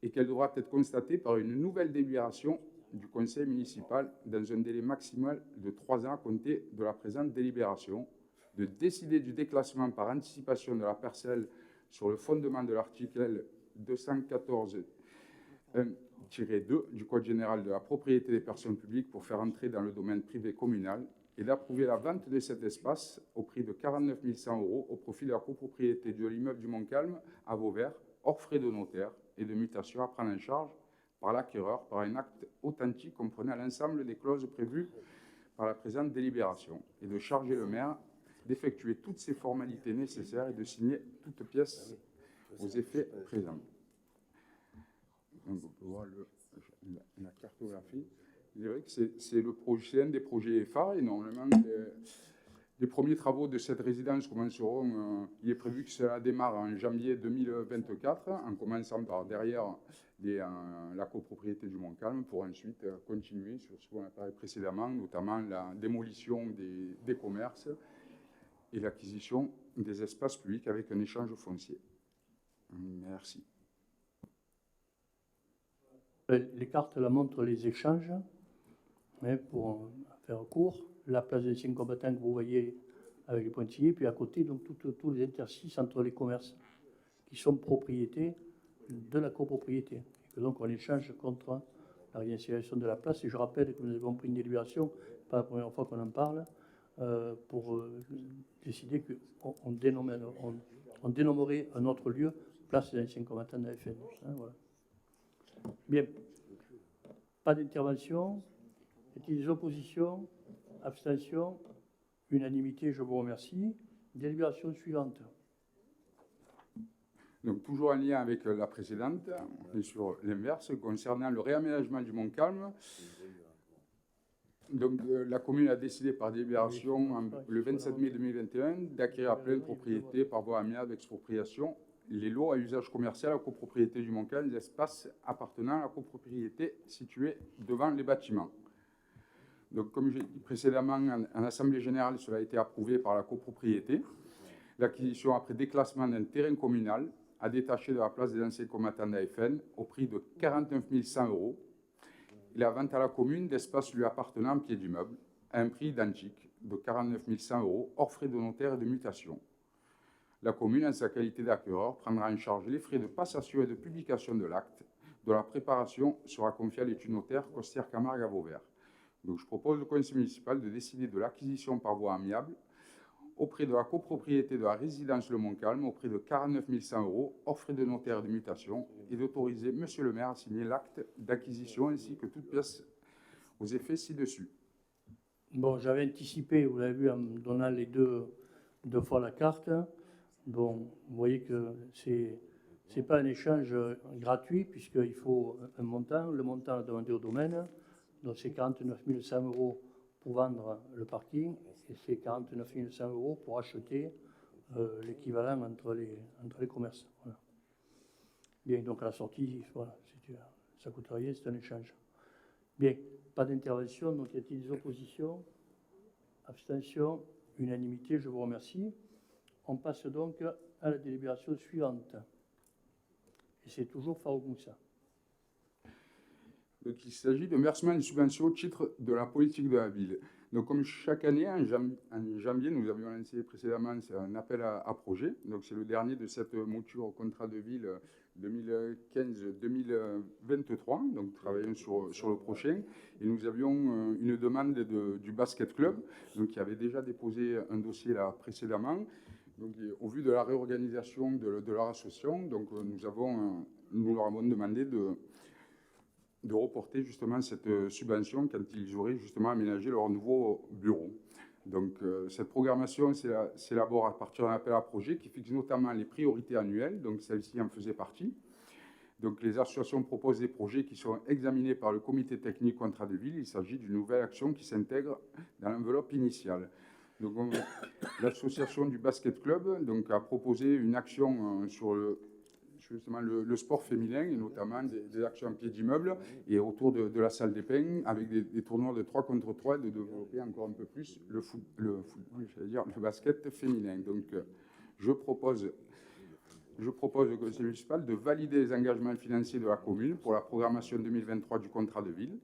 et qu'elle devra être constatée par une nouvelle délibération du conseil municipal dans un délai maximal de 3 ans à compter de la présente délibération, de décider du déclassement par anticipation de la parcelle sur le fondement de l'article 214-1-2 du Code général de la propriété des personnes publiques pour faire entrer dans le domaine privé communal et d'approuver la vente de cet espace au prix de 49 100 € au profit de la copropriété de l'immeuble du Montcalm à Vauvert, hors frais de notaire et de mutation à prendre en charge par l'acquéreur par un acte authentique comprenant l'ensemble des clauses prévues par la présente délibération et de charger le maire d'effectuer toutes ces formalités nécessaires et de signer toute pièce aux effets présents. Donc, on peut voir la cartographie. Je dirais que c'est un des projets phares et normalement les premiers travaux de cette résidence commenceront, il est prévu que cela démarre en janvier 2024, en commençant par derrière la copropriété du Montcalm pour ensuite continuer sur ce qu'on a parlé précédemment, notamment la démolition des commerces et l'acquisition des espaces publics avec un échange foncier. Merci. Les cartes là montrent les échanges, mais pour faire court, la place des anciens combattants que vous voyez avec les pointillés, puis à côté, donc tous les interstices entre les commerces qui sont propriétés de la copropriété. Et que donc on échange contre la réinstallation de la place. Et je rappelle que nous avons pris une délibération, pas la première fois qu'on en parle, pour décider qu'on dénommerait un autre lieu, place des anciens combattants de la FN. Hein, voilà. Bien. Pas d'intervention. Y a-t-il des oppositions? Abstention? Unanimité, je vous remercie. Délibération suivante. Donc, toujours en lien avec la précédente, on est sur l'inverse, concernant le réaménagement du Montcalm. Donc, la commune a décidé par délibération le 27 mai 2021 d'acquérir à pleine propriété par voie amiable d'expropriation les lots à usage commercial à la copropriété du Montcalm, des espaces appartenant à la copropriété situés devant les bâtiments. Donc, comme j'ai dit précédemment, en Assemblée générale, cela a été approuvé par la copropriété. L'acquisition après déclassement d'un terrain communal à détacher de la place des anciens combattants d'AFN au prix de 49 100 € et la vente à la commune d'espaces lui appartenant en pied d'immeuble à un prix identique de 49 100 € hors frais de notaire et de mutation. La commune, en sa qualité d'acquéreur, prendra en charge les frais de passation et de publication de l'acte, dont la préparation sera confiée à l'étude notaire Costière-Camargue à Vauvert. Donc, je propose au conseil municipal de décider de l'acquisition par voie amiable auprès de la copropriété de la résidence Le Montcalm au prix de 49 100 € hors frais de notaire et de mutation et d'autoriser monsieur le maire à signer l'acte d'acquisition ainsi que toute pièce aux effets ci-dessus. Bon, j'avais anticipé, vous l'avez vu en me donnant les deux fois la carte. Bon, vous voyez que c'est pas un échange gratuit puisqu'il faut un montant. Le montant est demandé au domaine. Donc c'est 49 100 € pour vendre le parking et c'est 49 100 € pour acheter l'équivalent entre les commerces. Voilà. Bien, donc à la sortie, voilà, ça coûte rien, c'est un échange. Bien, pas d'intervention, donc y a-t-il des oppositions? Abstention? Unanimité, je vous remercie. On passe donc à la délibération suivante. Et c'est toujours Farouk Moussa. Donc, il s'agit de versement de subventions au titre de la politique de la ville. Donc, comme chaque année, en janvier, nous avions lancé précédemment un appel à projet. Donc, c'est le dernier de cette mouture au contrat de ville 2015-2023. Donc, travaillons sur le prochain. Et nous avions une demande du basket club, donc, qui avait déjà déposé un dossier là précédemment. Donc, au vu de la réorganisation de leur association, donc, nous leur avons demandé de reporter justement cette subvention quand ils auraient justement aménagé leur nouveau bureau. Donc, cette programmation s'élabore à partir d'un appel à projet qui fixe notamment les priorités annuelles, donc celle-ci en faisait partie. Donc, les associations proposent des projets qui sont examinés par le comité technique contrat de ville. Il s'agit d'une nouvelle action qui s'intègre dans l'enveloppe initiale. Donc, l'association du basket club donc, a proposé une action sur justement le sport féminin et notamment des actions en pied d'immeuble et autour de la salle des pains avec des tournois de 3 contre 3 de développer encore un peu plus le basket féminin. Donc, je propose au conseil municipal de valider les engagements financiers de la commune pour la programmation 2023 du contrat de ville,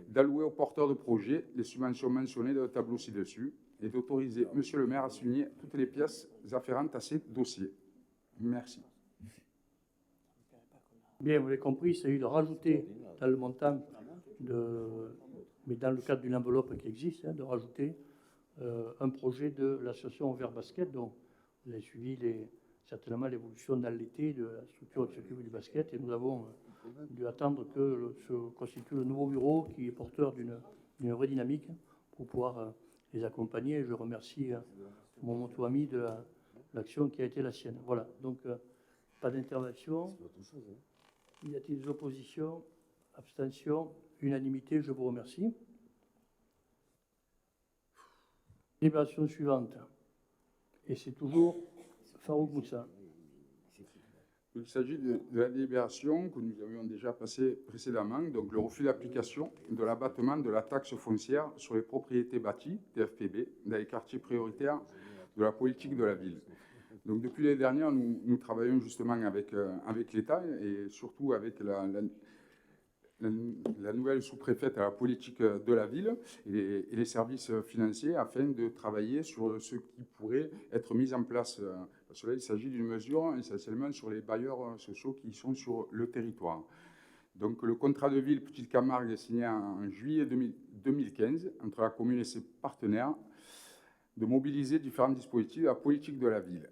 d'allouer aux porteurs de projets les subventions mentionnées dans le tableau ci-dessus et d'autoriser monsieur le maire à signer toutes les pièces afférentes à ces dossiers. Merci. Bien, vous l'avez compris, il s'agit de rajouter dans le montant, mais dans le cadre d'une enveloppe qui existe, de rajouter un projet de l'association Vert Basket, dont vous avez suivi certainement l'évolution dans l'été de la structure qui s'occupe du basket, et nous avons dû attendre que se constitue le nouveau bureau qui est porteur d'une vraie dynamique pour pouvoir les accompagner. Je remercie mon monto ami de l'action qui a été la sienne. Voilà, donc pas d'intervention. Y a-t-il des oppositions? Abstention? Unanimité, je vous remercie. Délibération suivante. Et c'est toujours Farouk Moussa. Il s'agit de la délibération que nous avions déjà passée précédemment, donc le refus d'application de l'abattement de la taxe foncière sur les propriétés bâties, TFPB, dans les quartiers prioritaires de la politique de la ville. Donc depuis l'année dernière, nous travaillons justement avec l'État et surtout avec la nouvelle sous-préfète à la politique de la ville et les services financiers afin de travailler sur ce qui pourrait être mis en place. Parce que là, il s'agit d'une mesure essentiellement sur les bailleurs sociaux qui sont sur le territoire. Donc le contrat de ville Petite Camargue est signé en juillet 2015 entre la commune et ses partenaires de mobiliser différents dispositifs à la politique de la ville.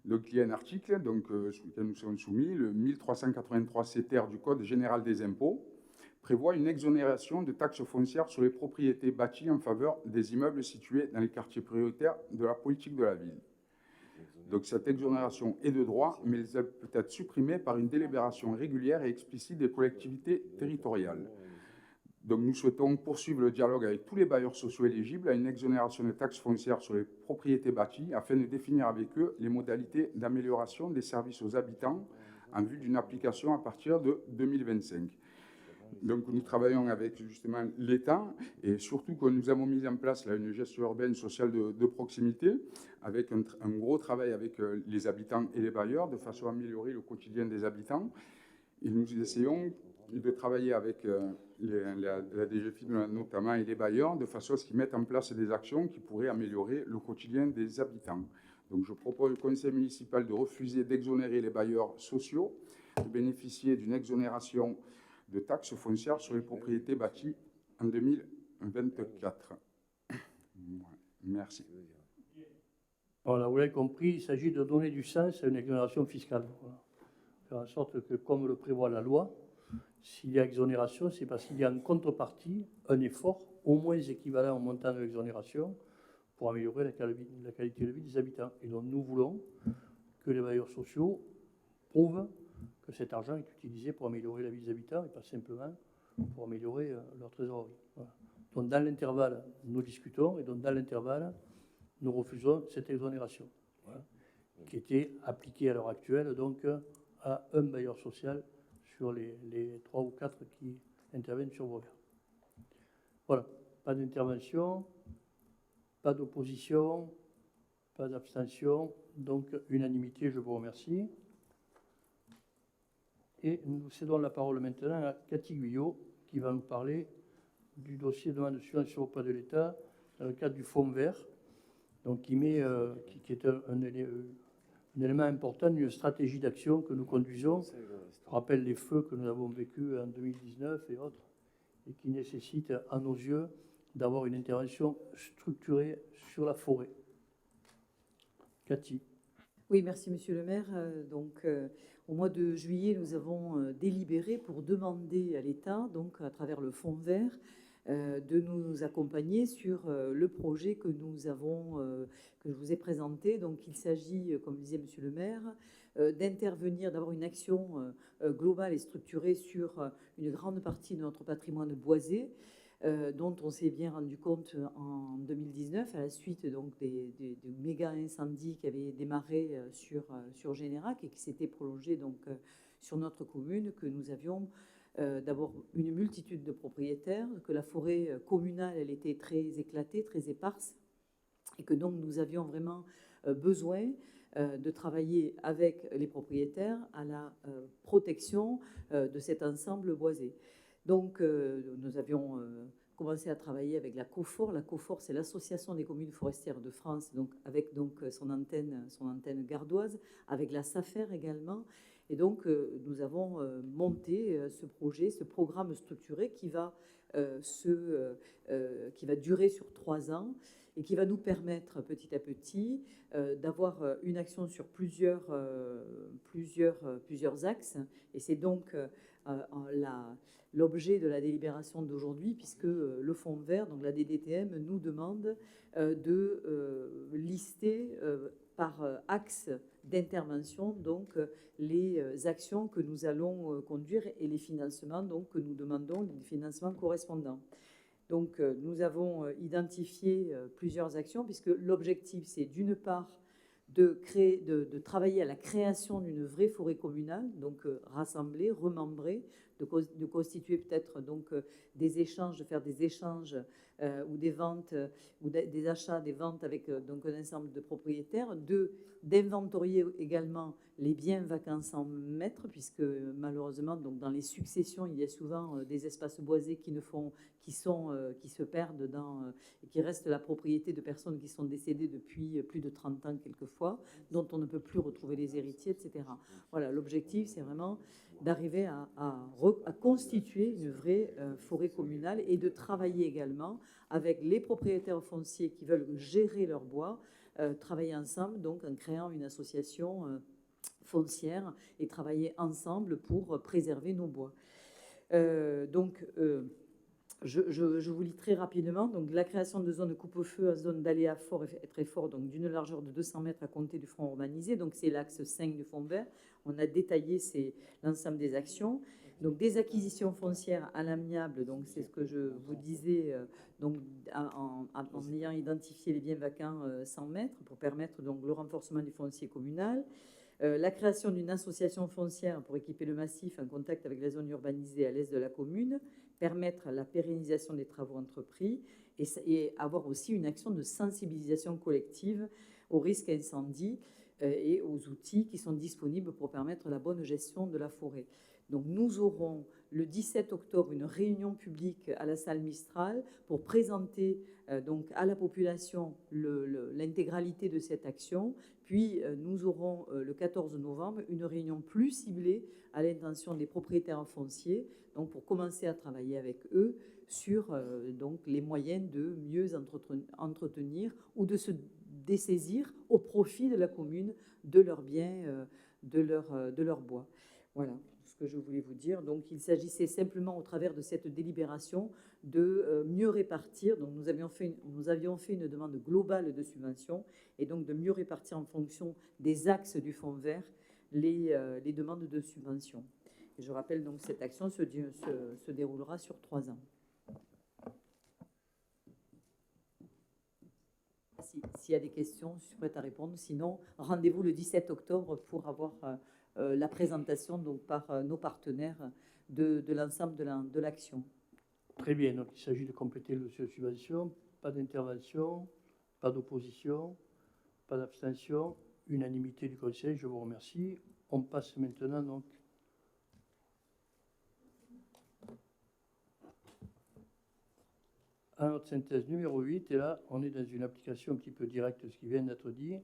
Donc il y a un article sur lequel nous sommes soumis, le 1383 CTR du Code général des impôts, prévoit une exonération de taxes foncières sur les propriétés bâties en faveur des immeubles situés dans les quartiers prioritaires de la politique de la ville. Donc cette exonération est de droit, mais elle peut être supprimée par une délibération régulière et explicite des collectivités territoriales. Donc nous souhaitons poursuivre le dialogue avec tous les bailleurs sociaux éligibles à une exonération de taxes foncières sur les propriétés bâties afin de définir avec eux les modalités d'amélioration des services aux habitants en vue d'une application à partir de 2025. Donc nous travaillons avec justement l'État et surtout que nous avons mis en place là, une gestion urbaine sociale de proximité avec un gros travail avec les habitants et les bailleurs de façon à améliorer le quotidien des habitants. Et nous essayons de travailler avec la DGFiP notamment et les bailleurs de façon à ce qu'ils mettent en place des actions qui pourraient améliorer le quotidien des habitants. Donc je propose au conseil municipal de refuser d'exonérer les bailleurs sociaux, de bénéficier d'une exonération de taxes foncières sur les propriétés bâties en 2024. Merci. Voilà, vous l'avez compris, il s'agit de donner du sens à une exonération fiscale. Voilà. Faire en sorte que, comme le prévoit la loi, s'il y a exonération, c'est parce qu'il y a en contrepartie un effort au moins équivalent au montant de l'exonération pour améliorer la qualité de vie des habitants. Et donc nous voulons que les bailleurs sociaux prouvent que cet argent est utilisé pour améliorer la vie des habitants et pas simplement pour améliorer leur trésorerie. Voilà. Donc dans l'intervalle, nous discutons et donc dans l'intervalle, nous refusons cette exonération, voilà, qui était appliquée à l'heure actuelle donc à un bailleur social sur les 3 ou 4 qui interviennent sur Vauvert. Voilà, pas d'intervention, pas d'opposition, pas d'abstention, donc unanimité, je vous remercie. Et nous cédons la parole maintenant à Cathy Guyot, qui va nous parler du dossier de demande de subvention auprès de l'État dans le cadre du Fonds vert, donc qui est un élément important d'une stratégie d'action que nous conduisons. Je rappelle les feux que nous avons vécus en 2019 et autres, et qui nécessitent, à nos yeux, d'avoir une intervention structurée sur la forêt. Cathy. Oui, merci Monsieur le maire. Au mois de juillet, nous avons délibéré pour demander à l'État, donc à travers le Fonds vert, de nous accompagner sur le projet que je vous ai présenté. Donc, il s'agit, comme disait Monsieur le maire, d'intervenir, d'avoir une action globale et structurée sur une grande partie de notre patrimoine boisé, dont on s'est bien rendu compte en 2019 à la suite donc des méga incendies qui avaient démarré sur Générac et qui s'étaient prolongés donc sur notre commune, que nous avions d'abord une multitude de propriétaires, que la forêt communale elle était très éclatée, très éparse, et que donc nous avions vraiment besoin de travailler avec les propriétaires à la protection de cet ensemble boisé. Donc, nous avions commencé à travailler avec la COFOR. La COFOR, c'est l'Association des communes forestières de France, donc avec donc son antenne gardoise, avec la SAFER également. Et donc, nous avons monté ce projet, ce programme structuré qui va durer sur 3 ans et qui va nous permettre petit à petit d'avoir une action sur plusieurs axes. Et c'est donc l'objet de la délibération d'aujourd'hui, puisque le fonds vert, donc la DDTM, nous demande de lister par axe d'intervention donc les actions que nous allons conduire et les financements donc, que nous demandons, les financements correspondants. Donc nous avons identifié plusieurs actions, puisque l'objectif, c'est d'une part de travailler à la création d'une vraie forêt communale, donc rassemblée, remembrée, de constituer peut-être donc des échanges, de faire des échanges ou des ventes ou des achats, des ventes avec donc un ensemble de propriétaires, d'inventorier également les biens vacants sans maître, puisque malheureusement donc dans les successions il y a souvent des espaces boisés qui se perdent et qui restent la propriété de personnes qui sont décédées depuis plus de 30 ans quelquefois, dont on ne peut plus retrouver les héritiers, etc. Voilà, l'objectif, c'est vraiment d'arriver à constituer une vraie forêt communale et de travailler également avec les propriétaires fonciers qui veulent gérer leur bois, travailler ensemble, donc en créant une association foncière et travailler ensemble pour préserver nos bois. Je vous lis très rapidement. Donc, la création de zones de coupe-feu à zone d'aléa fort et très fort, donc d'une largeur de 200 mètres à compter du front urbanisé. Donc, c'est l'axe 5 du fonds vert. On a détaillé l'ensemble des actions. Donc, des acquisitions foncières à l'amiable. Donc, c'est ce que je vous disais. Donc, en ayant identifié les biens vacants 100 mètres pour permettre donc le renforcement du foncier communal. La création d'une association foncière pour équiper le massif en contact avec la zone urbanisée à l'est de la commune, permettre la pérennisation des travaux entrepris et avoir aussi une action de sensibilisation collective aux risques incendie et aux outils qui sont disponibles pour permettre la bonne gestion de la forêt. Donc nous aurons le 17 octobre une réunion publique à la salle Mistral pour présenter donc à la population l'intégralité de cette action. Puis nous aurons le 14 novembre une réunion plus ciblée à l'intention des propriétaires fonciers, donc pour commencer à travailler avec eux sur donc les moyens de mieux entretenir ou de se dessaisir au profit de la commune de leurs biens, de leur bois. Voilà ce que je voulais vous dire. Donc il s'agissait simplement au travers de cette délibération de mieux répartir. Donc nous avions fait une demande globale de subvention et donc de mieux répartir en fonction des axes du fonds vert les demandes de subvention. Et je rappelle donc cette action se déroulera sur 3 ans. S'il y a des questions, je suis prête à répondre. Sinon, rendez-vous le 17 octobre pour avoir la présentation donc, par nos partenaires de l'ensemble de l'action. Très bien, donc il s'agit de compléter le dossier de subvention. Pas d'intervention, pas d'opposition, pas d'abstention, unanimité du Conseil, je vous remercie. On passe maintenant donc à notre synthèse numéro 8, et là, on est dans une application un petit peu directe de ce qui vient d'être dit,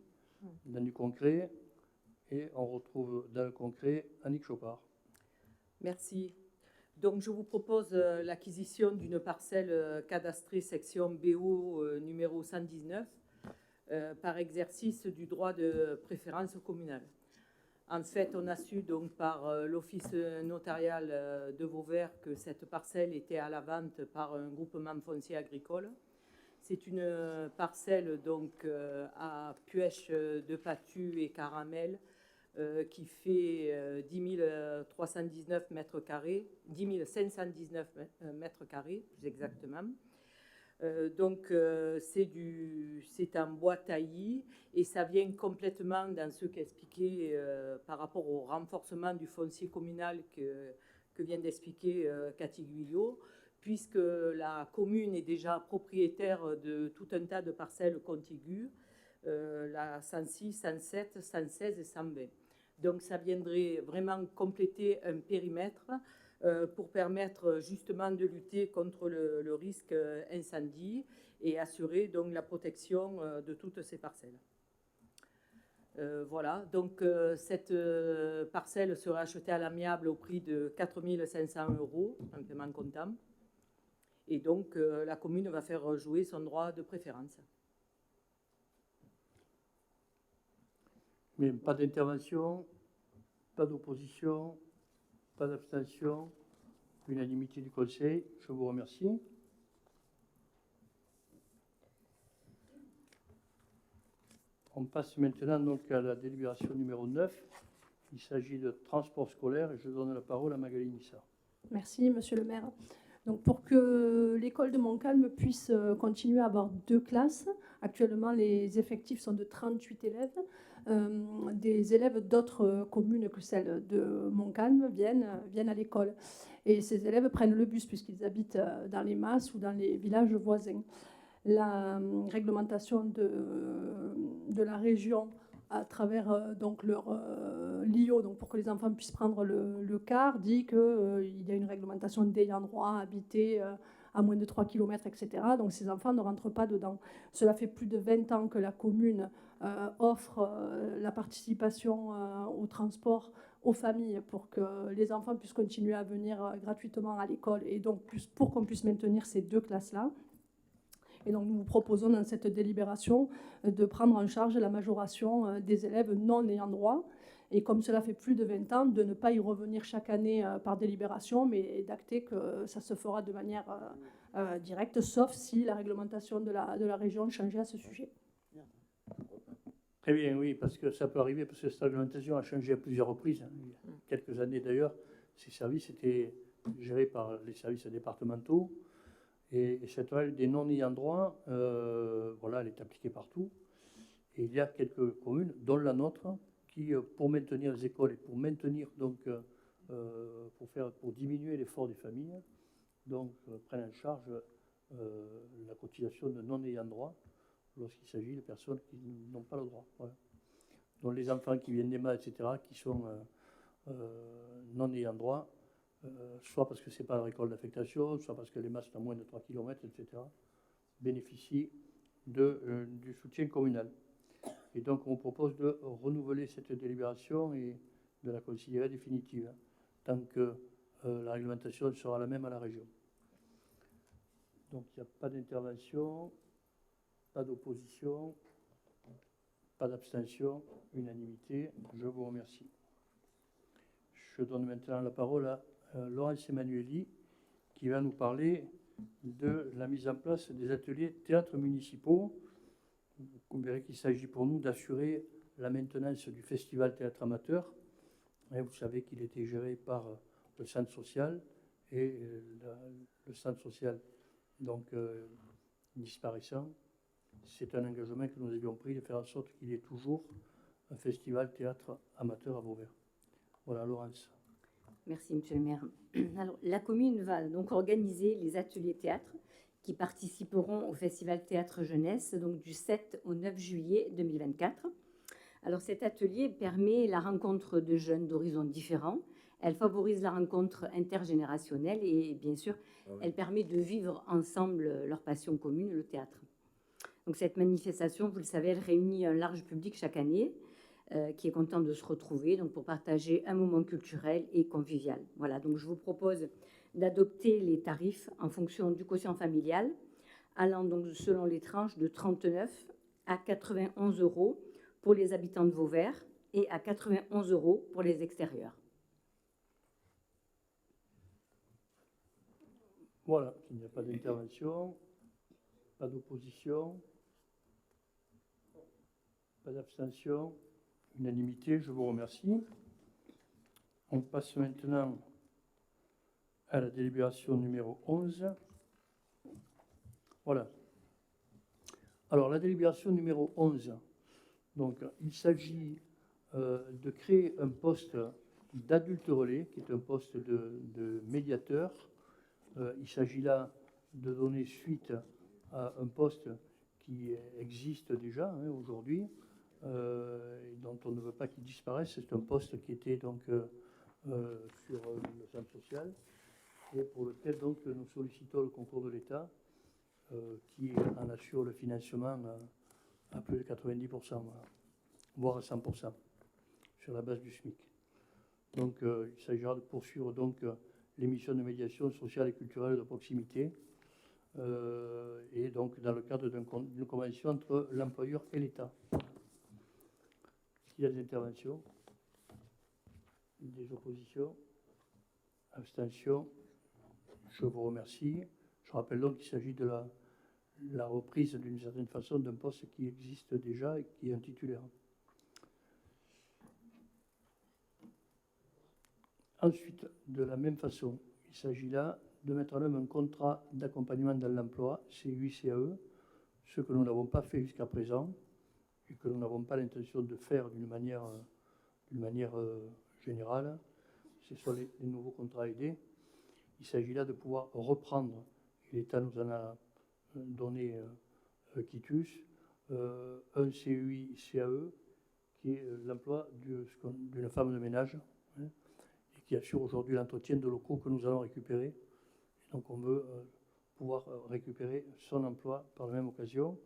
dans du concret, et on retrouve dans le concret Annick Chopard. Merci. Donc, je vous propose l'acquisition d'une parcelle cadastrée section BO numéro 119 par exercice du droit de préférence communale. En fait, on a su donc par l'office notarial de Vauvert que cette parcelle était à la vente par un groupement foncier agricole. C'est une parcelle donc à Puech de Patu et Caramel qui fait 10 319 mètres carrés, 10 519 mètres carrés plus exactement. Donc c'est en bois taillis et ça vient complètement dans ce qu'expliquait par rapport au renforcement du foncier communal que vient d'expliquer Cathy Guyot, puisque la commune est déjà propriétaire de tout un tas de parcelles contiguës, la 106, 107, 116 et 120. Donc ça viendrait vraiment compléter un périmètre pour permettre justement de lutter contre le risque incendie et assurer donc la protection de toutes ces parcelles. Voilà, donc cette parcelle sera achetée à l'amiable au prix de 4 500 € en paiement comptant. Et donc la commune va faire jouer son droit de préférence. Mais pas d'intervention, pas d'opposition, pas d'abstention. Unanimité du Conseil, je vous remercie. On passe maintenant donc à la délibération numéro 9. Il s'agit de transport scolaire et je donne la parole à Magali Nissa. Merci, monsieur le maire. Donc, pour que l'école de Montcalm puisse continuer à avoir 2 classes, actuellement les effectifs sont de 38 élèves. Des élèves d'autres communes que celle de Montcalm viennent à l'école. Et ces élèves prennent le bus puisqu'ils habitent dans les Masses ou dans les villages voisins. La réglementation de la région à travers donc leur LIO, donc pour que les enfants puissent prendre le car, dit qu'il y a une réglementation d'ayant droit à habiter à moins de 3 km, etc. Donc ces enfants ne rentrent pas dedans. Cela fait plus de 20 ans que la commune offre la participation au transport aux familles pour que les enfants puissent continuer à venir gratuitement à l'école et donc pour qu'on puisse maintenir ces 2 classes-là. Et donc, nous vous proposons dans cette délibération de prendre en charge la majoration des élèves non ayant droit. Et comme cela fait plus de 20 ans, de ne pas y revenir chaque année par délibération, mais d'acter que ça se fera de manière directe, sauf si la réglementation de la région changeait à ce sujet. Très bien, oui, parce que ça peut arriver, parce que cette réglementation a changé à plusieurs reprises. Il y a quelques années d'ailleurs, ces services étaient gérés par les services départementaux. Et cette règle des non ayant droit, voilà, elle est appliquée partout. Et il y a quelques communes, dont la nôtre, qui, pour maintenir les écoles et pour maintenir donc, pour diminuer l'effort des familles, donc prennent en charge la cotisation de non ayant droit lorsqu'il s'agit de personnes qui n'ont pas le droit. Voilà. Donc les enfants qui viennent des MAS, etc., qui sont non ayant droit, soit parce que ce n'est pas leur école d'affectation, soit parce que les masses sont à moins de 3 km, etc., bénéficient du soutien communal. Et donc, on vous propose de renouveler cette délibération et de la considérer définitive, tant que la réglementation sera la même à la région. Donc, il n'y a pas d'intervention, pas d'opposition, pas d'abstention, unanimité. Je vous remercie. Je donne maintenant la parole à Laurence Emmanueli, qui va nous parler de la mise en place des ateliers théâtres municipaux. Vous verrez qu'il s'agit pour nous d'assurer la maintenance du festival théâtre amateur. Et vous savez qu'il était géré par le centre social et le centre social donc disparaissant. C'est un engagement que nous avions pris de faire en sorte qu'il y ait toujours un festival théâtre amateur à Vauvert. Voilà, Laurence. Merci, monsieur le maire. Alors, la commune va donc organiser les ateliers théâtre qui participeront au Festival Théâtre Jeunesse, donc du 7 au 9 juillet 2024. Alors, cet atelier permet la rencontre de jeunes d'horizons différents. Elle favorise la rencontre intergénérationnelle et, bien sûr, elle permet de vivre ensemble leur passion commune, le théâtre. Donc, cette manifestation, vous le savez, elle réunit un large public chaque année qui est content de se retrouver donc pour partager un moment culturel et convivial. Voilà, donc je vous propose d'adopter les tarifs en fonction du quotient familial, allant donc selon les tranches de 39 à 91 € pour les habitants de Vauvert et à 91 € pour les extérieurs. Voilà, il n'y a pas d'intervention, pas d'opposition, pas d'abstention, unanimité, je vous remercie. On passe maintenant à la délibération numéro 11. Voilà. Alors, la délibération numéro 11, donc, il s'agit de créer un poste d'adulte relais, qui est un poste de médiateur. Il s'agit là de donner suite à un poste qui existe déjà aujourd'hui, et dont on ne veut pas qu'il disparaisse. C'est un poste qui était donc sur le centre social et pour lequel donc nous sollicitons le concours de l'État qui en assure le financement à plus de 90%, voire à 100% sur la base du SMIC. Donc il s'agira de poursuivre donc les missions de médiation sociale et culturelle de proximité et donc dans le cadre d'une convention entre l'employeur et l'État. Est-ce qu'il y a des interventions? Des oppositions? Abstentions? Je vous remercie. Je rappelle donc qu'il s'agit de la reprise d'une certaine façon d'un poste qui existe déjà et qui est un titulaire. Ensuite, de la même façon, il s'agit là de mettre en œuvre un contrat d'accompagnement dans l'emploi, CUI-CAE, ce que nous n'avons pas fait jusqu'à présent et que nous n'avons pas l'intention de faire d'une manière générale. Ce sont les nouveaux contrats aidés. Il s'agit là de pouvoir reprendre, et l'État nous en a donné quitus, un CUI-CAE qui est l'emploi d'une femme de ménage, hein, et qui assure aujourd'hui l'entretien de locaux que nous allons récupérer. Et donc on veut pouvoir récupérer son emploi par la même occasion.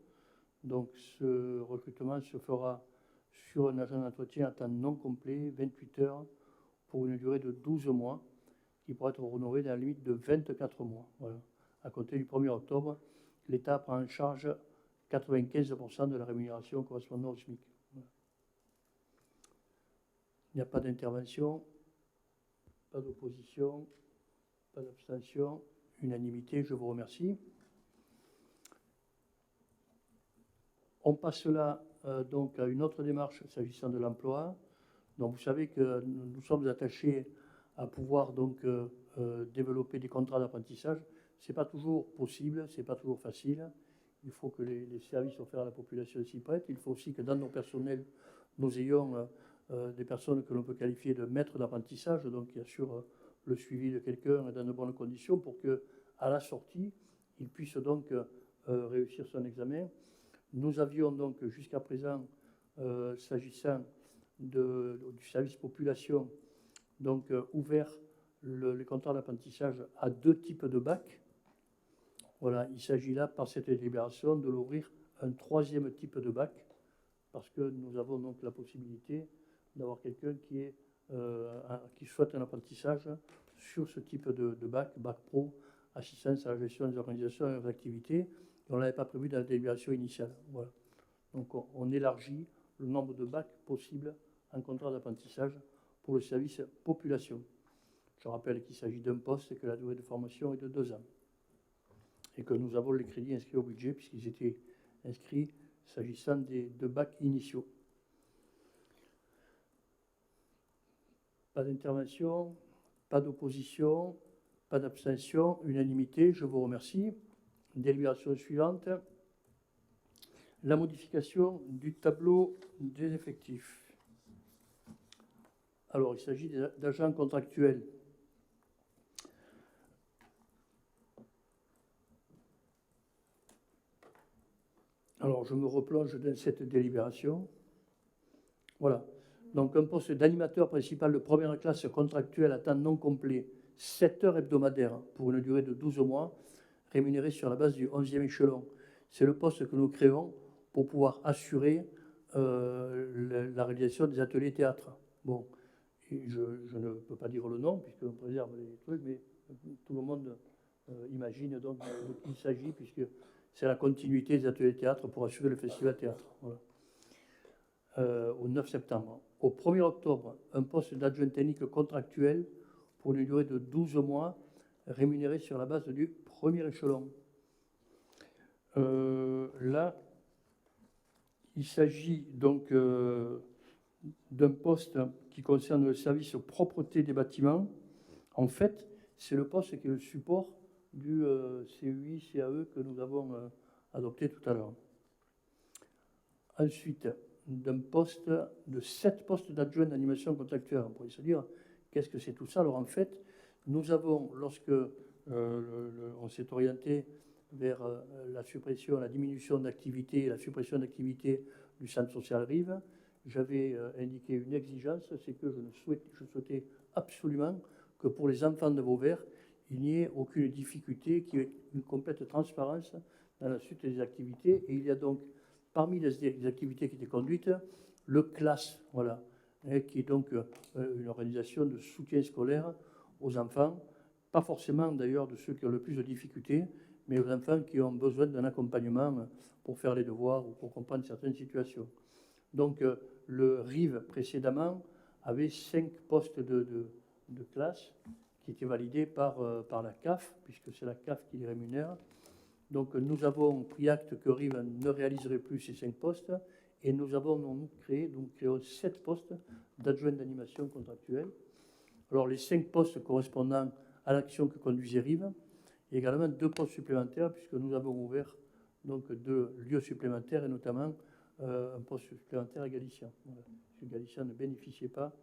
Donc ce recrutement se fera sur un agent d'entretien à temps non complet, 28 heures, pour une durée de 12 mois, qui pourra être renouvelé dans la limite de 24 mois. Voilà. À compter du 1er octobre, l'État prend en charge 95% de la rémunération correspondant au SMIC. Voilà. Il n'y a pas d'intervention, pas d'opposition, pas d'abstention, unanimité, je vous remercie. On passe là donc à une autre démarche s'agissant de l'emploi. Donc vous savez que nous sommes attachés à pouvoir donc développer des contrats d'apprentissage. Ce n'est pas toujours possible, ce n'est pas toujours facile. Il faut que les services offerts à la population s'y prêtent. Il faut aussi que dans nos personnels, nous ayons des personnes que l'on peut qualifier de maîtres d'apprentissage, donc qui assurent le suivi de quelqu'un dans de bonnes conditions pour qu'à la sortie, il puisse donc réussir son examen. Nous avions donc jusqu'à présent, s'agissant du service population, donc ouvert les contrats d'apprentissage à 2 types de bacs. Voilà, il s'agit là, par cette délibération, de l'ouvrir un 3e type de bac, parce que nous avons donc la possibilité d'avoir quelqu'un qui souhaite un apprentissage sur ce type de bac, bac pro, assistance à la gestion des organisations et des activités. Et on ne l'avait pas prévu dans la délibération initiale. Voilà. Donc on élargit le nombre de bacs possibles en contrat d'apprentissage pour le service population. Je rappelle qu'il s'agit d'un poste et que la durée de formation est de 2 ans. Et que nous avons les crédits inscrits au budget puisqu'ils étaient inscrits s'agissant des 2 bacs initiaux. Pas d'intervention, pas d'opposition, pas d'abstention, unanimité, je vous remercie. Délibération suivante. La modification du tableau des effectifs. Alors, il s'agit d'agents contractuels. Alors, je me replonge dans cette délibération. Voilà. Donc, un poste d'animateur principal de première classe contractuel à temps non complet, 7 heures hebdomadaires pour une durée de 12 mois, rémunéré sur la base du 11e échelon. C'est le poste que nous créons pour pouvoir assurer la réalisation des ateliers théâtre. Bon, et je ne peux pas dire le nom puisqu'on préserve les trucs, mais tout le monde imagine donc de qui il s'agit puisque c'est la continuité des ateliers théâtre pour assurer le festival théâtre. Voilà. Au 9 septembre. Au 1er octobre, un poste d'adjoint technique contractuel pour une durée de 12 mois, rémunéré sur la base du 1er échelon. Là, il s'agit donc d'un poste qui concerne le service propreté des bâtiments. En fait, c'est le poste qui est le support du CUI-CAE que nous avons adopté tout à l'heure. Ensuite, d'un poste de 7 postes d'adjoint d'animation contractuelle. On pourrait se dire, qu'est-ce que c'est tout ça? Alors en fait, nous avons, lorsque on s'est orienté vers la suppression, la diminution d'activité et la suppression d'activité du centre social Rive, j'avais indiqué une exigence, c'est que je souhaitais absolument que pour les enfants de Vauvert, il n'y ait aucune difficulté, qu'il y ait une complète transparence dans la suite des activités. Et il y a donc, parmi les activités qui étaient conduites, le CLAS, voilà, qui est donc une organisation de soutien scolaire aux enfants, pas forcément d'ailleurs de ceux qui ont le plus de difficultés, mais aux enfants qui ont besoin d'un accompagnement pour faire les devoirs ou pour comprendre certaines situations. Donc le RIV précédemment avait 5 postes de classe qui était validé par la CAF, puisque c'est la CAF qui les rémunère. Donc nous avons pris acte que Rive ne réaliserait plus ces 5 postes, et nous avons créé 7 postes d'adjoint d'animation contractuelle. Alors les 5 postes correspondant à l'action que conduisait Rive, et également 2 postes supplémentaires, puisque nous avons ouvert donc 2 lieux supplémentaires, et notamment un poste supplémentaire à Galician. Voilà. Parce que Galician ne bénéficiait pas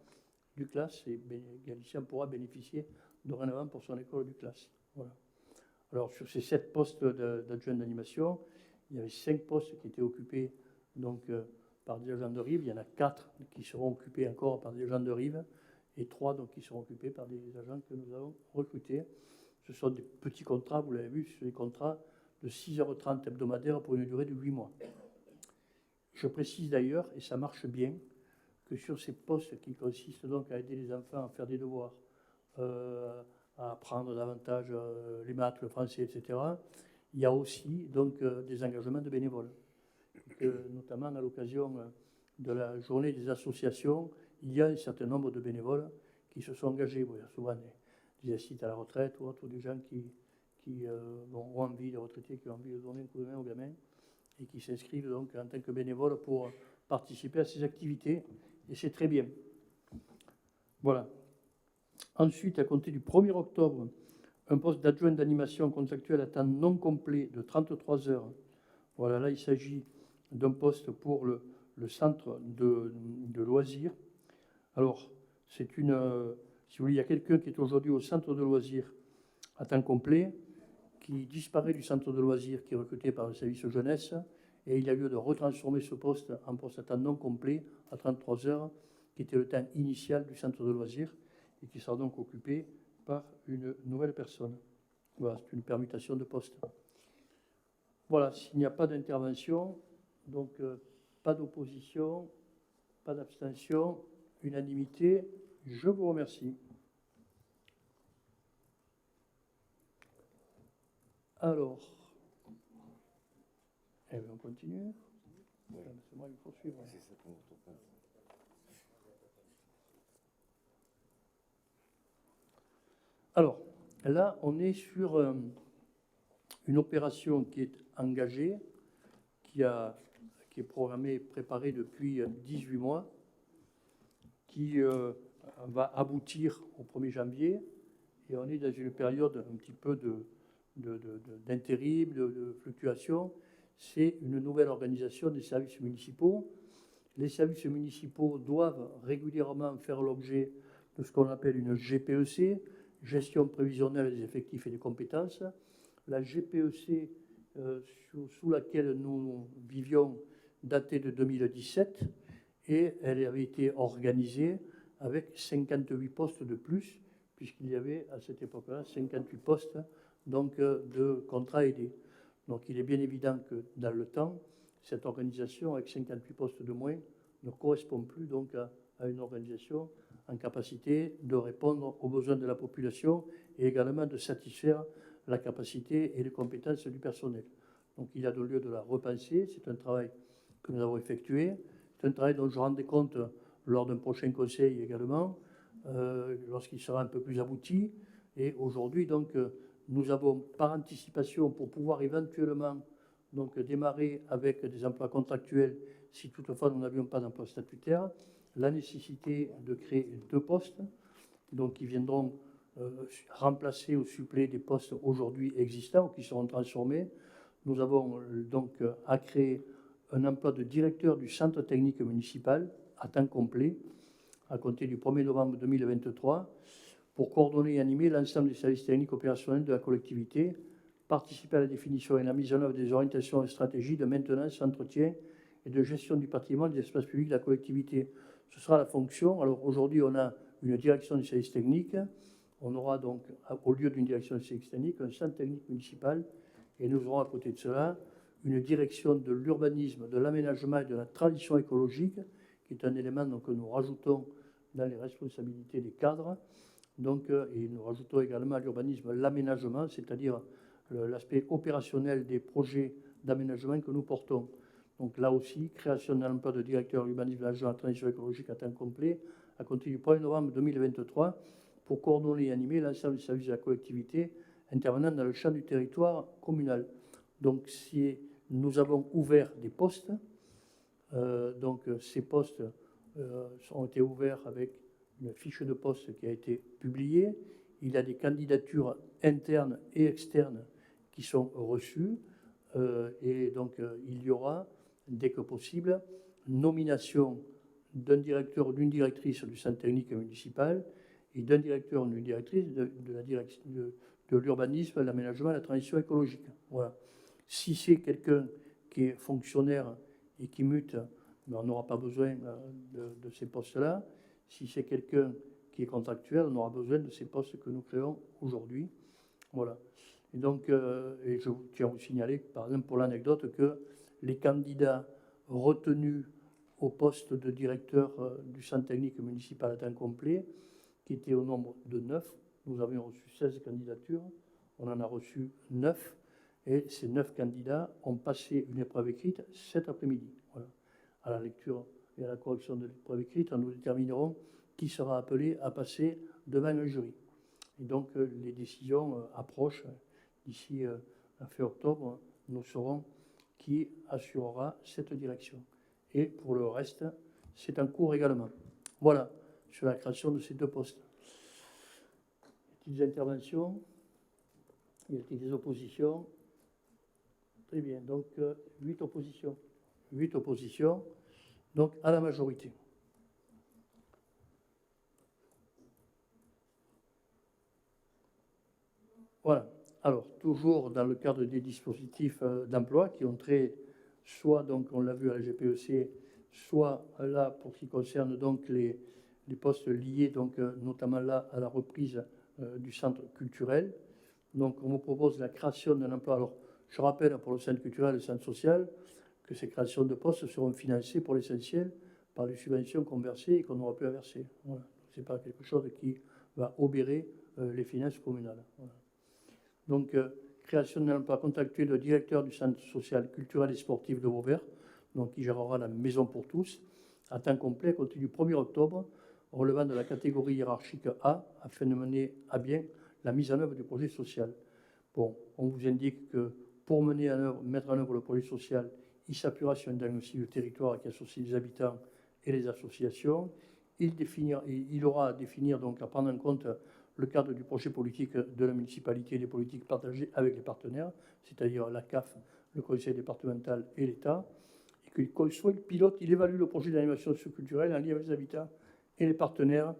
du CLAS, et Galician pourra bénéficier dorénavant pour son école du CLAS. Voilà. Alors sur ces 7 postes d'adjoint d'animation, il y avait 5 postes qui étaient occupés donc, par des agents de Rive. Il y en a 4 qui seront occupés encore par des agents de Rive, et 3 donc, qui seront occupés par des agents que nous avons recrutés. Ce sont des petits contrats, vous l'avez vu, ce sont des contrats de 6h30 hebdomadaires pour une durée de 8 mois. Je précise d'ailleurs, et ça marche bien, que sur ces postes qui consistent donc à aider les enfants à faire des devoirs, à apprendre davantage les maths, le français, etc., il y a aussi donc, des engagements de bénévoles. Donc, notamment à l'occasion de la journée des associations, il y a un certain nombre de bénévoles qui se sont engagés. Bon, il y a souvent des assises à la retraite ou autres, ou des gens qui ont envie, des retraités qui ont envie de donner un coup de main aux gamins et qui s'inscrivent donc en tant que bénévoles pour participer à ces activités. Et c'est très bien. Voilà. Ensuite, à compter du 1er octobre, un poste d'adjoint d'animation contractuelle à temps non complet de 33 heures. Voilà, là, il s'agit d'un poste pour le centre de loisirs. Alors, c'est une... si vous voulez, il y a quelqu'un qui est aujourd'hui au centre de loisirs à temps complet, qui disparaît du centre de loisirs, qui est recruté par le service jeunesse, et il a lieu de retransformer ce poste en poste à temps non complet, à 33 heures, qui était le temps initial du centre de loisirs, et qui sera donc occupé par une nouvelle personne. Voilà, c'est une permutation de poste. Voilà, s'il n'y a pas d'intervention, donc pas d'opposition, pas d'abstention, unanimité, je vous remercie. Alors, eh bien, on continue. Oui. C'est moi, il faut suivre. C'est ça qu'on retrouve. Alors, là, on est sur une opération qui est engagée, qui est programmée, préparée depuis 18 mois, qui va aboutir au 1er janvier. Et on est dans une période un petit peu d'intérim, de fluctuation. C'est une nouvelle organisation des services municipaux. Les services municipaux doivent régulièrement faire l'objet de ce qu'on appelle une GPEC, gestion prévisionnelle des effectifs et des compétences. La GPEC sous laquelle nous vivions datait de 2017 et elle avait été organisée avec 58 postes de plus, puisqu'il y avait à cette époque-là 58 postes donc, de contrats aidés. Donc il est bien évident que dans le temps, cette organisation avec 58 postes de moins ne correspond plus donc à une organisation en capacité de répondre aux besoins de la population et également de satisfaire la capacité et les compétences du personnel. Donc il y a de lieu de la repenser. C'est un travail que nous avons effectué. C'est un travail dont je rendrai compte lors d'un prochain conseil également, lorsqu'il sera un peu plus abouti. Et aujourd'hui, donc, nous avons par anticipation, pour pouvoir éventuellement donc, démarrer avec des emplois contractuels, si toutefois nous n'avions pas d'emploi statutaire, la nécessité de créer 2 postes, donc, qui viendront remplacer ou suppléer des postes aujourd'hui existants ou qui seront transformés. Nous avons donc à créer un emploi de directeur du centre technique municipal à temps complet à compter du 1er novembre 2023 pour coordonner et animer l'ensemble des services techniques opérationnels de la collectivité, participer à la définition et à la mise en œuvre des orientations et stratégies de maintenance, entretien et de gestion du patrimoine des espaces publics de la collectivité. Ce sera la fonction. Alors aujourd'hui, on a une direction des services techniques. On aura donc, au lieu d'une direction des services techniques, un centre technique municipal. Et nous aurons à côté de cela une direction de l'urbanisme, de l'aménagement et de la transition écologique, qui est un élément donc, que nous rajoutons dans les responsabilités des cadres. Donc, et nous rajoutons également à l'urbanisme l'aménagement, c'est-à-dire l'aspect opérationnel des projets d'aménagement que nous portons. Donc là aussi, création d'un emploi de directeur de l'urbanisme et de la transition écologique à temps complet à compter du 1er novembre 2023 pour coordonner et animer l'ensemble des services de la collectivité intervenant dans le champ du territoire communal. Donc, si nous avons ouvert des postes, ces postes ont été ouverts avec une fiche de poste qui a été publiée. Il y a des candidatures internes et externes qui sont reçues. Et donc, il y aura, dès que possible, nomination d'un directeur ou d'une directrice du centre technique municipal et d'un directeur ou d'une directrice de l'urbanisme, de l'aménagement et de la transition écologique. Voilà. Si c'est quelqu'un qui est fonctionnaire et qui mute, on n'aura pas besoin de ces postes-là. Si c'est quelqu'un qui est contractuel, on aura besoin de ces postes que nous créons aujourd'hui. Voilà. Et donc, et je tiens à vous signaler, par exemple, pour l'anecdote, que les candidats retenus au poste de directeur du centre technique municipal à temps complet, qui était au nombre de 9, nous avions reçu 16 candidatures, on en a reçu 9, et ces 9 candidats ont passé une épreuve écrite cet après-midi. Voilà. À la lecture et à la correction de l'épreuve écrite, nous déterminerons qui sera appelé à passer devant un jury. Et donc, les décisions approchent. D'ici la fin octobre, nous saurons qui assurera cette direction. Et pour le reste, c'est en cours également. Voilà, sur la création de ces 2 postes. Y a-t-il des interventions? Y a-t-il des oppositions? Très bien, donc 8 oppositions. 8 oppositions, donc à la majorité. Voilà. Alors, toujours dans le cadre des dispositifs d'emploi qui ont trait, soit, donc, on l'a vu à la GPEC, soit là, pour ce qui concerne donc les postes liés, donc, notamment là, à la reprise du centre culturel. Donc, on vous propose la création d'un emploi. Alors, je rappelle pour le centre culturel et le centre social que ces créations de postes seront financées pour l'essentiel par les subventions qu'on versait et qu'on n'aura plus à verser. Voilà. Ce n'est pas quelque chose qui va obérer les finances communales. Voilà. Donc, création d'un emploi contractuel de directeur du centre social, culturel et sportif de Vauvert, donc qui gérera la maison pour tous, à temps complet à compter du 1er octobre, relevant de la catégorie hiérarchique A, afin de mener à bien la mise en œuvre du projet social. Bon, on vous indique que pour mettre en œuvre le projet social, il s'appuiera sur un diagnostic de territoire qui associe les habitants et les associations. Il aura à définir, donc à prendre en compte le cadre du projet politique de la municipalité et des politiques partagées avec les partenaires, c'est-à-dire la CAF, le conseil départemental et l'État, et qu'il conçoit, il pilote, il évalue le projet d'animation socioculturelle en lien avec les habitants et les partenaires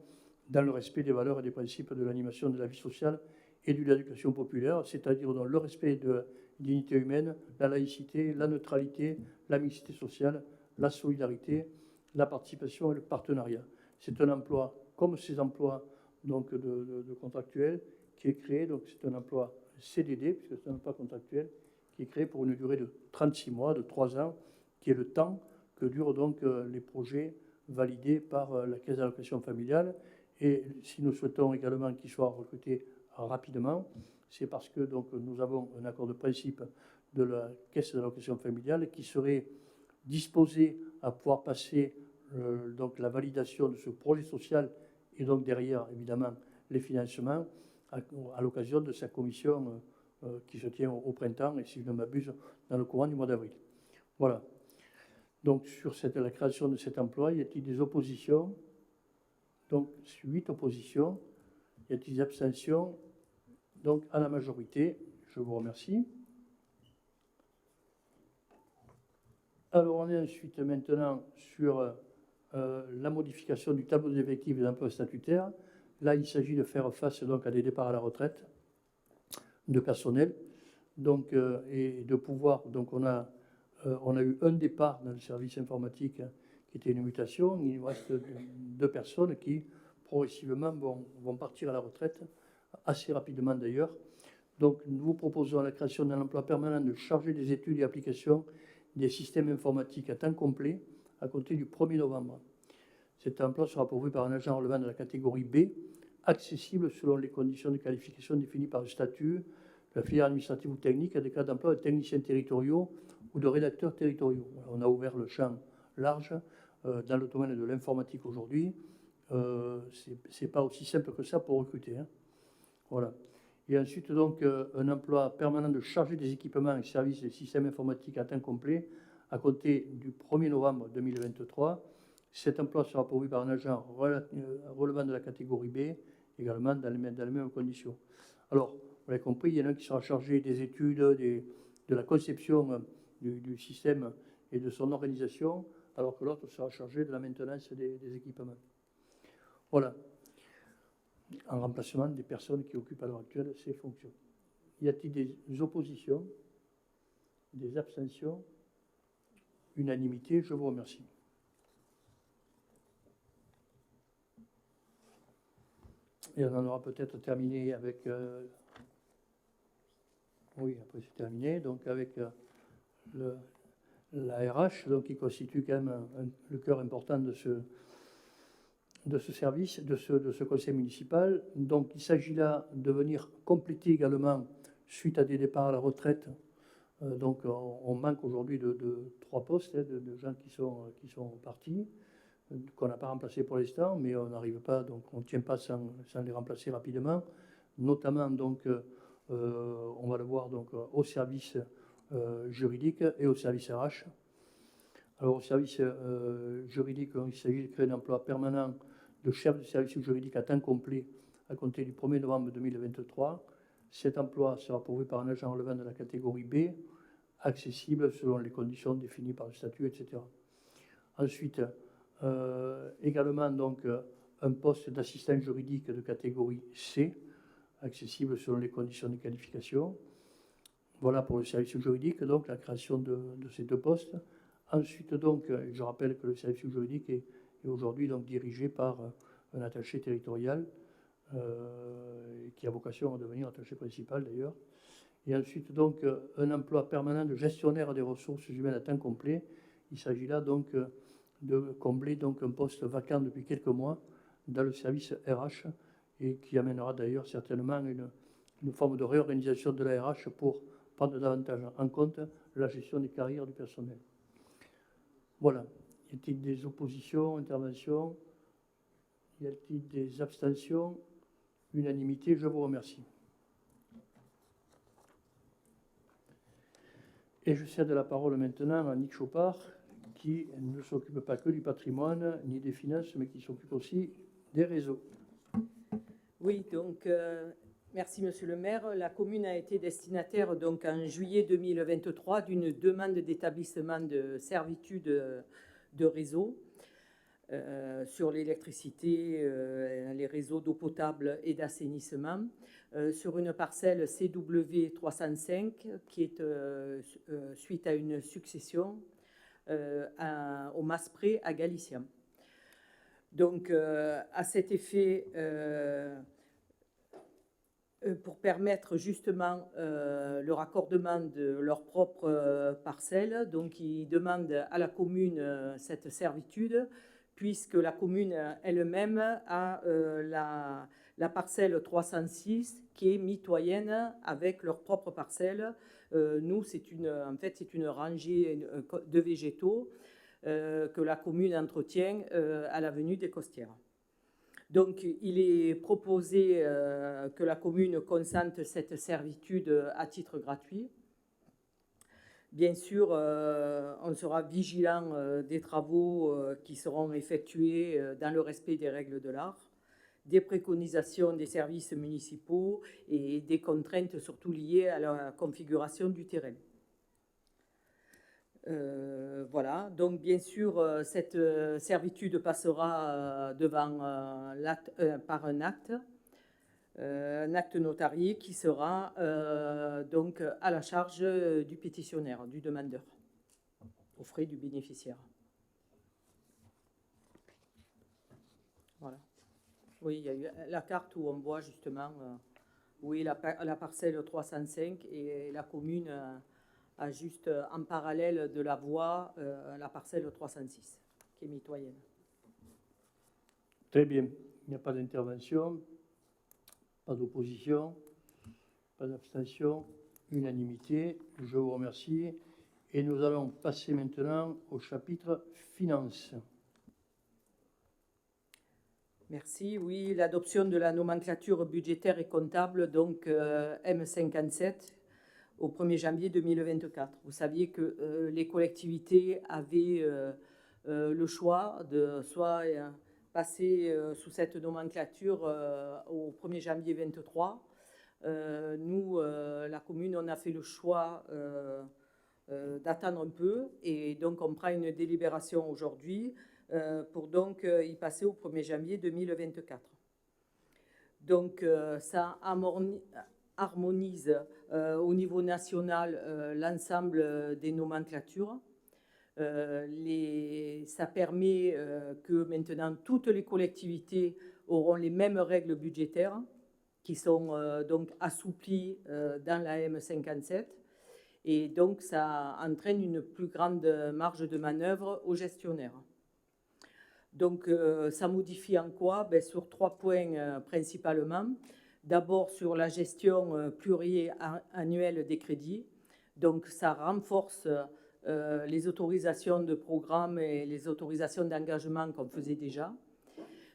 dans le respect des valeurs et des principes de l'animation de la vie sociale et de l'éducation populaire, c'est-à-dire dans le respect de la dignité humaine, la laïcité, la neutralité, la mixité sociale, la solidarité, la participation et le partenariat. C'est un emploi, comme ces emplois donc de contractuels, qui est créé, donc c'est un emploi CDD, puisque c'est un emploi contractuel, qui est créé pour une durée de 36 mois, de 3 ans, qui est le temps que durent donc les projets validés par la Caisse d'allocation familiale. Et si nous souhaitons également qu'ils soient recrutés rapidement, c'est parce que donc, nous avons un accord de principe de la Caisse d'allocation familiale qui serait disposé à pouvoir passer donc, la validation de ce projet social et donc derrière, évidemment, les financements à l'occasion de sa commission qui se tient au printemps et, si je ne m'abuse, dans le courant du mois d'avril. Voilà. Donc, sur la création de cet emploi, y a-t-il des oppositions? Donc, 8 oppositions. Y a-t-il des abstentions? Donc, à la majorité, je vous remercie. Alors, on est ensuite maintenant sur la modification du tableau des effectifs des emplois statutaires. Là, il s'agit de faire face donc, à des départs à la retraite de personnel. Donc, et de pouvoir, donc on a eu un départ dans le service informatique qui était une mutation. Il reste 2 personnes qui, progressivement, vont partir à la retraite, assez rapidement d'ailleurs. Donc, nous vous proposons la création d'un emploi permanent de chargé des études et applications des systèmes informatiques à temps complet à compter du 1er novembre. Cet emploi sera pourvu par un agent relevant de la catégorie B, accessible selon les conditions de qualification définies par le statut, la filière administrative ou technique, à des cas d'emploi de techniciens territoriaux ou de rédacteurs territoriaux. On a ouvert le champ large dans le domaine de l'informatique aujourd'hui. c'est pas aussi simple que ça pour recruter, hein. Voilà. Et ensuite, donc, un emploi permanent de chargé des équipements et services des systèmes informatiques à temps complet à compter du 1er novembre 2023. Cet emploi sera pourvu par un agent relevant de la catégorie B, également dans les mêmes conditions. Alors, vous l'avez compris, il y en a un qui sera chargé des études, de la conception du système et de son organisation, alors que l'autre sera chargé de la maintenance des équipements. Voilà. En remplacement des personnes qui occupent à l'heure actuelle ces fonctions. Y a-t-il des oppositions, des abstentions? Unanimité, je vous remercie. Et on en aura peut-être terminé avec... oui, après c'est terminé. Donc avec la RH, donc, qui constitue quand même le cœur important de ce service, de ce conseil municipal. Donc il s'agit là de venir compléter également, suite à des départs à la retraite. Donc on manque aujourd'hui de 3 postes, hein, de gens qui sont partis, qu'on n'a pas remplacés pour l'instant, mais on n'arrive pas, donc on ne tient pas sans les remplacer rapidement. Notamment, donc, on va le voir donc, au service juridique et au service RH. Alors au service juridique, il s'agit de créer un emploi permanent de chef de service juridique à temps complet à compter du 1er novembre 2023. Cet emploi sera pourvu par un agent relevant de la catégorie B, accessible selon les conditions définies par le statut, etc. Ensuite, également donc, un poste d'assistant juridique de catégorie C, accessible selon les conditions de qualification. Voilà pour le service juridique, donc la création de ces 2 postes. Ensuite, donc, je rappelle que le service juridique est aujourd'hui donc dirigé par un attaché territorial qui a vocation à devenir attaché principal d'ailleurs. Et ensuite, donc, un emploi permanent de gestionnaire des ressources humaines à temps complet. Il s'agit là donc de combler donc un poste vacant depuis quelques mois dans le service RH et qui amènera d'ailleurs certainement une forme de réorganisation de la RH pour prendre davantage en compte la gestion des carrières du personnel. Voilà. Y a-t-il des oppositions, interventions? Y a-t-il des abstentions? Unanimité, je vous remercie. Et je cède la parole maintenant à Nick Chopard, qui ne s'occupe pas que du patrimoine ni des finances, mais qui s'occupe aussi des réseaux. Oui, donc merci Monsieur le maire. La commune a été destinataire donc en juillet 2023 d'une demande d'établissement de servitude de réseau sur l'électricité, les réseaux d'eau potable et d'assainissement, sur une parcelle CW 305 qui est suite à une succession au Maspré à Galician. Donc, à cet effet, pour permettre justement le raccordement de leurs propres parcelles, donc ils demandent à la commune cette servitude, puisque la commune elle-même a la parcelle 306 qui est mitoyenne avec leurs propres parcelles. Nous, en fait, c'est une rangée de végétaux que la commune entretient à l'avenue des Costières. Donc, il est proposé que la commune consente cette servitude à titre gratuit. Bien sûr, on sera vigilant des travaux qui seront effectués dans le respect des règles de l'art, des préconisations des services municipaux et des contraintes surtout liées à la configuration du terrain. Voilà, donc bien sûr, cette servitude passera par un acte notarié qui sera donc à la charge du pétitionnaire, du demandeur, aux frais du bénéficiaire. Voilà. Oui, il y a eu la carte où on voit justement où est la parcelle 305 et la commune a juste en parallèle de la voie la parcelle 306 qui est mitoyenne. Très bien. Il n'y a pas d'intervention, pas d'opposition, pas d'abstention, unanimité. Je vous remercie. Et nous allons passer maintenant au chapitre finances. Merci. Oui, l'adoption de la nomenclature budgétaire et comptable, donc M57, au 1er janvier 2024. Vous saviez que les collectivités avaient le choix de soit passer sous cette nomenclature au 1er janvier 2023. Nous, la commune, on a fait le choix d'attendre un peu et donc on prend une délibération aujourd'hui pour donc y passer au 1er janvier 2024. Donc ça harmonise au niveau national l'ensemble des nomenclatures. Ça permet que maintenant toutes les collectivités auront les mêmes règles budgétaires qui sont donc assouplies dans la M57 et donc ça entraîne une plus grande marge de manœuvre aux gestionnaires. Donc ça modifie en quoi? Sur 3 points principalement. D'abord sur la gestion pluriannuelle des crédits. Donc ça renforce les autorisations de programme et les autorisations d'engagement qu'on faisait déjà.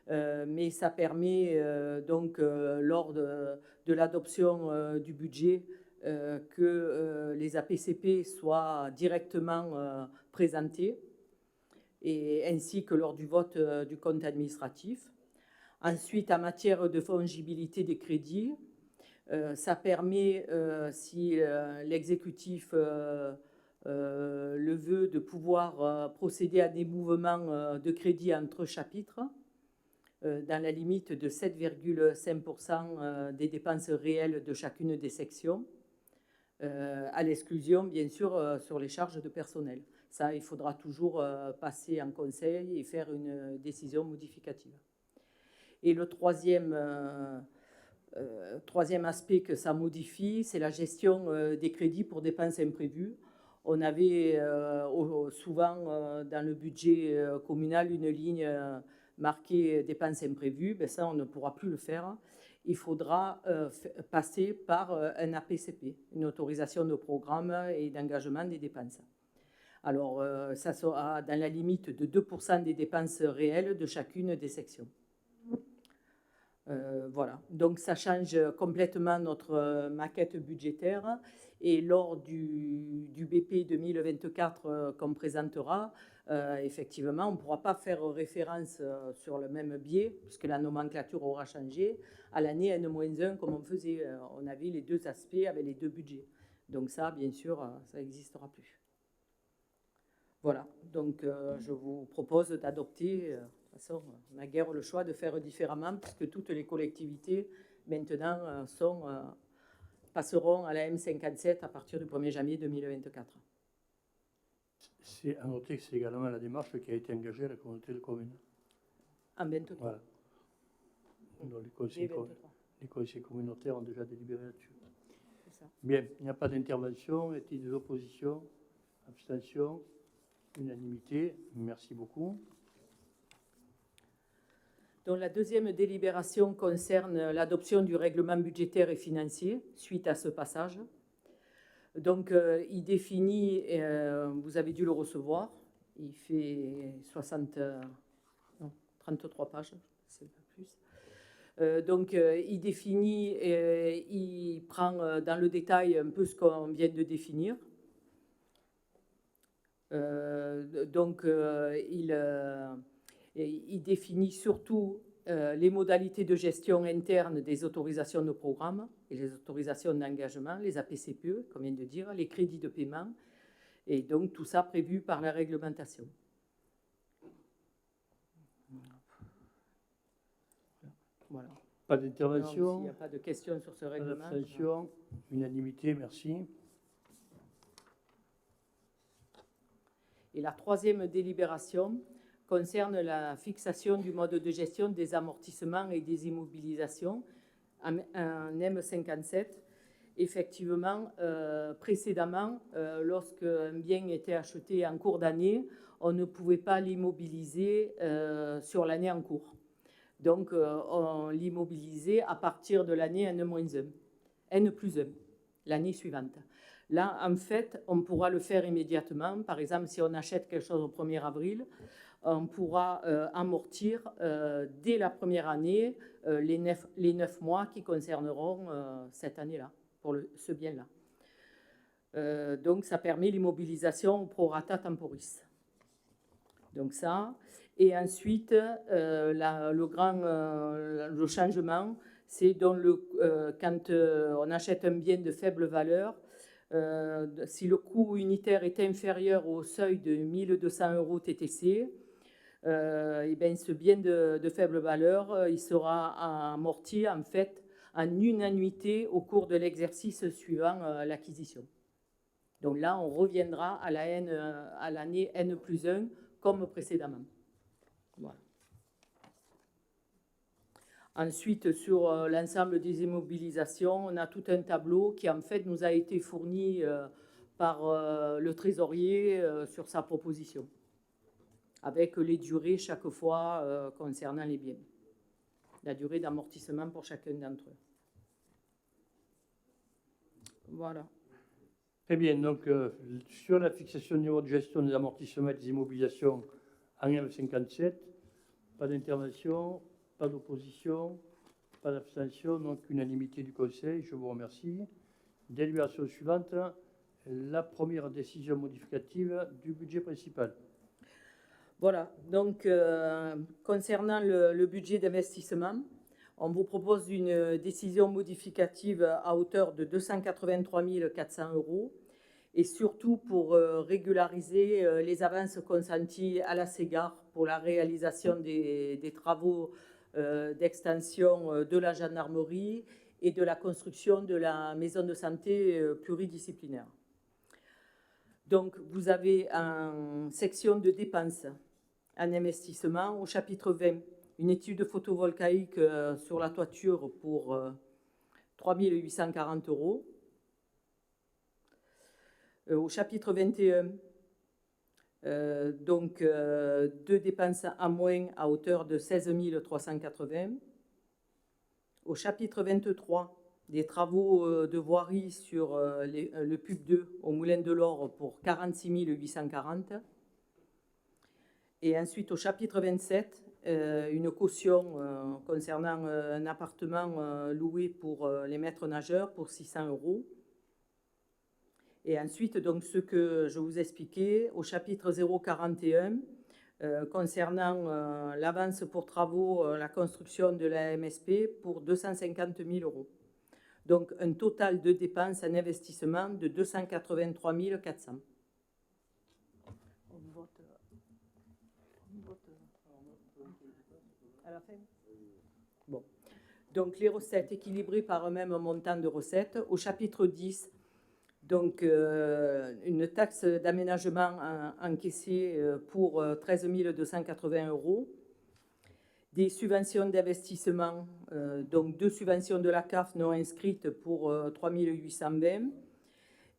Mais ça permet donc lors de l'adoption du budget que les APCP soient directement présentés et ainsi que lors du vote du compte administratif. Ensuite, en matière de fongibilité des crédits, ça permet, si l'exécutif le veut, de pouvoir procéder à des mouvements de crédit entre chapitres dans la limite de 7,5% des dépenses réelles de chacune des sections, à l'exclusion, bien sûr, sur les charges de personnel. Ça, il faudra toujours passer en conseil et faire une décision modificative. Et le troisième aspect que ça modifie, c'est la gestion des crédits pour dépenses imprévues. On avait souvent dans le budget communal une ligne marquée dépenses imprévues. Ça, on ne pourra plus le faire. Il faudra passer par un APCP, une autorisation de programme et d'engagement des dépenses. Alors, ça sera dans la limite de 2% des dépenses réelles de chacune des sections. Voilà, donc ça change complètement notre maquette budgétaire et lors du BP 2024 qu'on présentera, effectivement, on ne pourra pas faire référence sur le même biais, puisque la nomenclature aura changé, à l'année N-1 comme on faisait. On avait les deux aspects avec les deux budgets. Donc ça, bien sûr, ça n'existera plus. Voilà, donc je vous propose d'adopter, de toute façon, on a guère le choix de faire différemment, puisque toutes les collectivités, maintenant, passeront à la M57 à partir du 1er janvier 2024. C'est à noter que c'est également la démarche qui a été engagée à la communauté de communes. En 23. Voilà. Donc, les conseils communautaires ont déjà délibéré là-dessus. Bien, il n'y a pas d'intervention. Est-il des oppositions? Abstention? Unanimité. Merci beaucoup. Donc, la deuxième délibération concerne l'adoption du règlement budgétaire et financier suite à ce passage. Donc, il définit, vous avez dû le recevoir, il fait 33 pages, c'est pas plus. Donc, il définit, il prend dans le détail un peu ce qu'on vient de définir. Donc, il définit surtout les modalités de gestion interne des autorisations de programme et les autorisations d'engagement, les APCPE, comme vient de dire, les crédits de paiement, et donc tout ça prévu par la réglementation. Voilà. Pas d'intervention. S'il n'y a pas de questions sur ce règlement. Abstention. Unanimité, merci. Et la troisième délibération concerne la fixation du mode de gestion des amortissements et des immobilisations en M57. Effectivement, précédemment, lorsque un bien était acheté en cours d'année, on ne pouvait pas l'immobiliser sur l'année en cours. Donc, on l'immobilisait à partir de l'année N-1, N+1, l'année suivante. Là, en fait, on pourra le faire immédiatement. Par exemple, si on achète quelque chose au 1er avril, on pourra amortir dès la première année les 9 mois qui concerneront cette année-là, pour ce bien-là. Donc, ça permet l'immobilisation au prorata temporis. Donc ça, et ensuite, le changement, c'est quand on achète un bien de faible valeur, si le coût unitaire est inférieur au seuil de 1 200 € TTC, et bien ce bien de faible valeur, il sera amorti en fait en une annuité au cours de l'exercice suivant l'acquisition. Donc là, on reviendra à l'année N+1 comme précédemment. Voilà. Ensuite, sur l'ensemble des immobilisations, on a tout un tableau qui en fait nous a été fourni par le trésorier sur sa proposition, avec les durées chaque fois concernant les biens, la durée d'amortissement pour chacun d'entre eux. Voilà. Très bien, donc sur la fixation du niveau de gestion des amortissements et des immobilisations en M57, pas d'intervention, pas d'opposition, pas d'abstention, donc unanimité du Conseil, je vous remercie. Délibération suivante, la première décision modificative du budget principal. Voilà, donc concernant le budget d'investissement, on vous propose une décision modificative à hauteur de 283 400 € et surtout pour régulariser les avances consenties à la Ségare pour la réalisation des travaux d'extension de la gendarmerie et de la construction de la maison de santé pluridisciplinaire. Donc, vous avez en section de dépenses en investissement au chapitre 20, une étude photovoltaïque sur la toiture pour 3 840 €. Au chapitre 21, deux dépenses en moins à hauteur de 16 380. Au chapitre 23, des travaux de voirie sur le PUB 2 au Moulin de l'Or pour 46 840. Et ensuite, au chapitre 27, une caution concernant un appartement loué pour les maîtres nageurs pour 600 €. Et ensuite, donc, ce que je vous expliquais, au chapitre 041, concernant l'avance pour travaux, la construction de la MSP pour 250 000 €. Donc, un total de dépenses en investissement de 283 400. On vote à la fin. Bon. Donc, les recettes équilibrées par un même montant de recettes. Au chapitre 10, donc, une taxe d'aménagement encaissée pour 13 280 €. Des subventions d'investissement, donc 2 subventions de la CAF non inscrites pour 3 820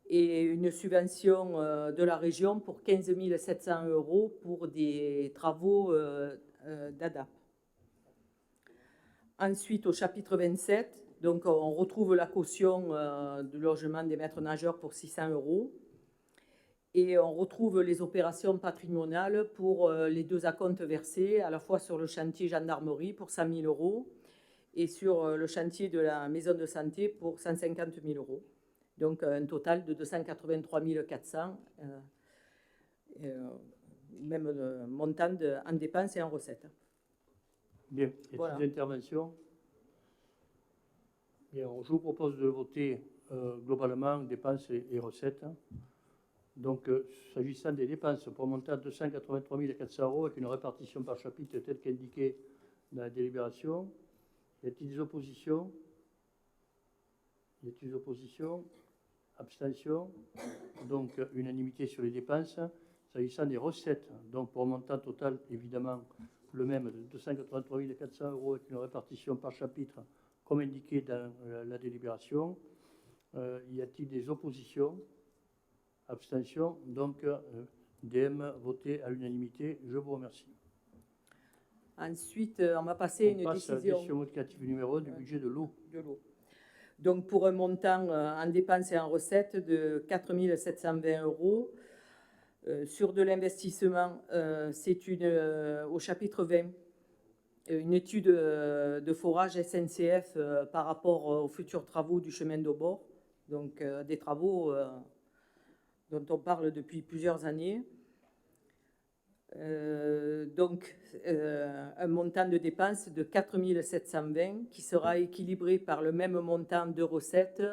et une subvention de la région pour 15 700 € pour des travaux d'ADAP. Ensuite, au chapitre 27, donc, on retrouve la caution de logement des maîtres nageurs pour 600 € et on retrouve les opérations patrimoniales pour les 2 acomptes versés, à la fois sur le chantier gendarmerie pour 100 000 € et sur le chantier de la maison de santé pour 150 000 €. Donc, un total de 283 400, même le montant en dépenses et en recettes. Bien, et Voilà. des interventions. Bien, je vous propose de voter globalement dépenses et recettes. Donc, s'agissant des dépenses pour monter à 283 400 € avec une répartition par chapitre telle qu'indiquée dans la délibération. Y a-t-il des oppositions? Y a-t-il des oppositions? Abstention? Donc, unanimité sur les dépenses. S'agissant des recettes, donc pour un montant total, évidemment, le même de 283 400 € avec une répartition par chapitre comme indiqué dans la délibération. Y a-t-il des oppositions? Abstention? Donc, DM voté à l'unanimité. Je vous remercie. Ensuite, on va passer une passe à la décision décision modificative numéro 1 du budget de l'eau. Donc, pour un montant en dépenses et en recettes de 4 720 €, Sur de l'investissement, c'est au chapitre 20, une étude de forage SNCF par rapport aux futurs travaux du chemin de bord, donc des travaux dont on parle depuis plusieurs années. Donc, un montant de dépenses de 4 720 qui sera équilibré par le même montant de recettes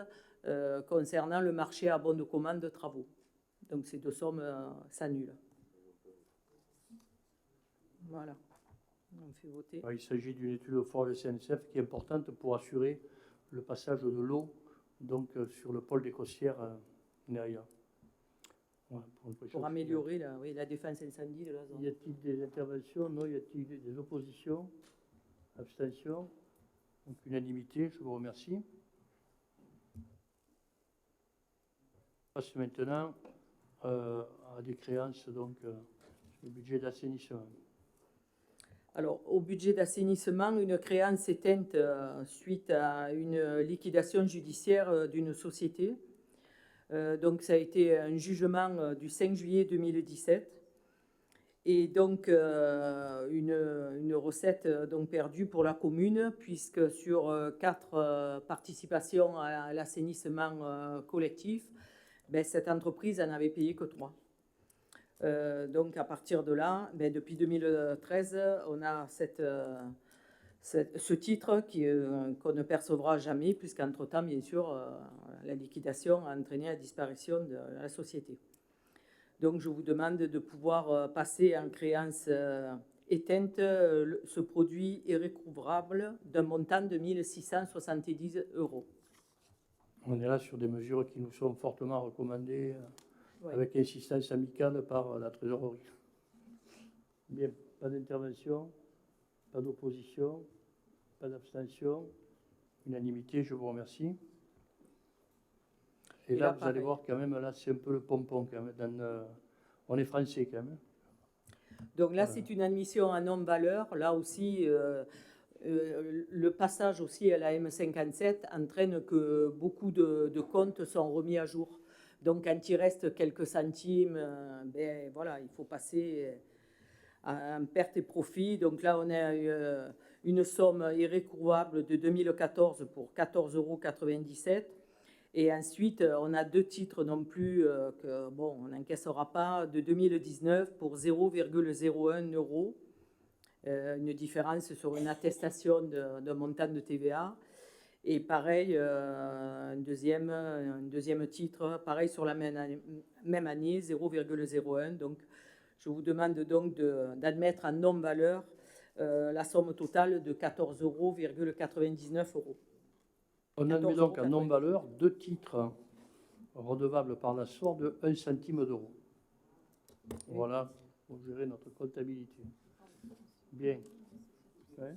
concernant le marché à bon de commande de travaux. Donc, ces deux sommes s'annulent. Voilà. On fait voter. Il s'agit d'une étude de forage SNCF qui est importante pour assurer le passage de l'eau donc, sur le pôle des Cossières derrière. Voilà, pour améliorer la défense incendie de la zone. Y a-t-il des interventions? Non. Y a-t-il des oppositions? Abstentions? Donc unanimité, je vous remercie. On passe maintenant à des créances, donc le budget d'assainissement. Alors, au budget d'assainissement, une créance éteinte suite à une liquidation judiciaire d'une société. Donc, ça a été un jugement du 5 juillet 2017. Et donc, une recette donc, perdue pour la commune, puisque sur 4 participations à l'assainissement collectif, ben, cette entreprise n'en avait payé que 3. Donc, à partir de là, ben, depuis 2013, on a ce titre qu'on ne percevra jamais, puisqu'entre-temps, bien sûr, la liquidation a entraîné la disparition de la société. Donc, je vous demande de pouvoir passer en créance éteinte ce produit irrécouvrable d'un montant de 1 670 €. On est là sur des mesures qui nous sont fortement recommandées avec insistance amicale par la trésorerie. Bien, pas d'intervention, pas d'opposition, pas d'abstention, unanimité, je vous remercie. Et là, vous allez voir quand même, là, c'est un peu le pompon quand même. On est français quand même. Donc là, c'est une admission en non-valeur. Là aussi, le passage aussi à la M57 entraîne que beaucoup de comptes sont remis à jour. Donc, quand il reste quelques centimes, ben, voilà, il faut passer en perte et profit. Donc là, on a une somme irrécouvrable de 2014 pour 14,97 €. Et ensuite, on a 2 titres non plus que, bon, on n'encaissera pas, de 2019 pour 0,01 €. Une différence sur une attestation d'un montant de TVA. Et pareil, un deuxième titre, pareil sur la même année, 0,01. Donc, je vous demande donc d'admettre en non-valeur la somme totale de 14,99 €. On admet donc en non-valeur 2 titres redevables par la SOR de 1 centime d'euro. Voilà, pour gérer notre comptabilité. Bien. Ouais.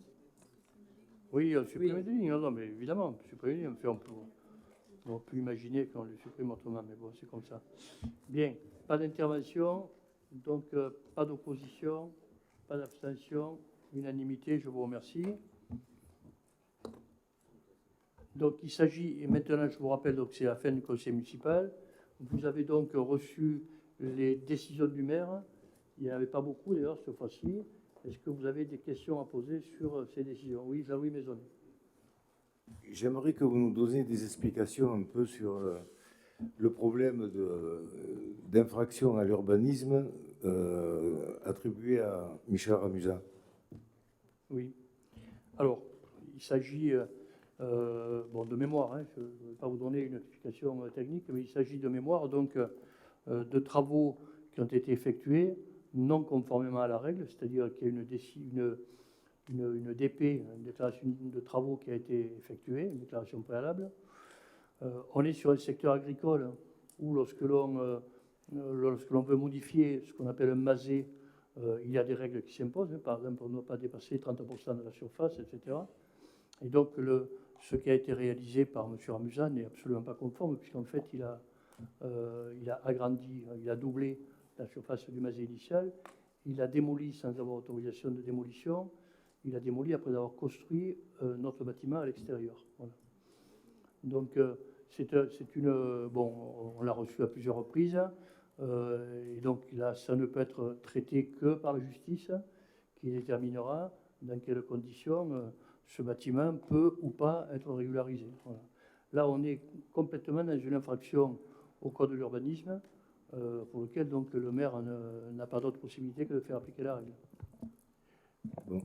Oui, on supprime des lignes, non, mais évidemment, on supprime des lignes, on peut imaginer qu'on les supprime autrement, mais bon, c'est comme ça. Bien, pas d'intervention, donc pas d'opposition, pas d'abstention, unanimité, je vous remercie. Donc il s'agit, et maintenant je vous rappelle, donc c'est la fin du conseil municipal, vous avez donc reçu les décisions du maire, il n'y en avait pas beaucoup d'ailleurs cette fois-ci. Est-ce que vous avez des questions à poser sur ces décisions? Oui, Jean-Louis Maisonnet. J'aimerais que vous nous donniez des explications un peu sur le problème d'infraction à l'urbanisme attribué à Michel Ramusa. Oui. Alors, il s'agit de mémoire, hein, je ne vais pas vous donner une explication technique, mais il s'agit de mémoire, donc de travaux qui ont été effectués non conformément à la règle, c'est-à-dire qu'il y a une DP, une déclaration de travaux qui a été effectuée, une déclaration préalable. On est sur un secteur agricole où lorsque l'on veut modifier ce qu'on appelle un masé, il y a des règles qui s'imposent, hein, par exemple, on ne doit pas dépasser 30% de la surface, etc. Et donc, ce qui a été réalisé par M. Ramusa n'est absolument pas conforme, puisqu'en fait, il a agrandi, il a doublé la surface du masé initial, il a démoli sans avoir autorisation de démolition, il a démoli après avoir construit notre bâtiment à l'extérieur. Voilà. Donc, on l'a reçu à plusieurs reprises. Et donc là, ça ne peut être traité que par la justice, qui déterminera dans quelles conditions ce bâtiment peut ou pas être régularisé. Voilà. Là, on est complètement dans une infraction au code de l'urbanisme, pour lequel donc, le maire n'a pas d'autre possibilité que de faire appliquer la règle. Bon,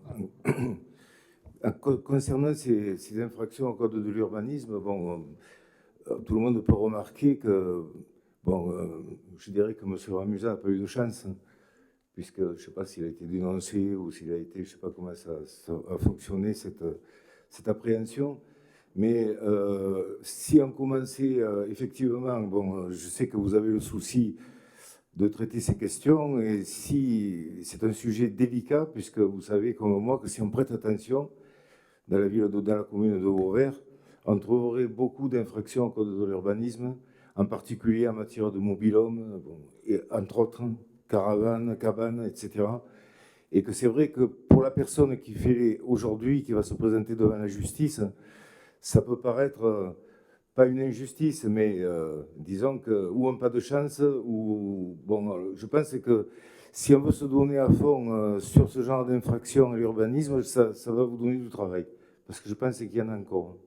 concernant ces infractions au code de l'urbanisme, bon, tout le monde peut remarquer que, bon, je dirais que M. Ramusa n'a pas eu de chance, puisque je ne sais pas s'il a été dénoncé ou s'il a été, je ne sais pas comment ça a fonctionné, cette appréhension. Mais si on commençait effectivement, bon, je sais que vous avez le souci de traiter ces questions, et si c'est un sujet délicat, puisque vous savez comme moi que si on prête attention, dans la commune de Vauvert, on trouverait beaucoup d'infractions au code de l'urbanisme, en particulier en matière de mobil-home, bon, et entre autres, caravanes, cabanes, etc. Et que c'est vrai que pour la personne qui fait aujourd'hui, qui va se présenter devant la justice, ça peut paraître pas une injustice, mais disons que ou un pas de chance, ou bon, je pense que si on veut se donner à fond sur ce genre d'infraction à l'urbanisme, ça va vous donner du travail, parce que je pense qu'il y en a encore.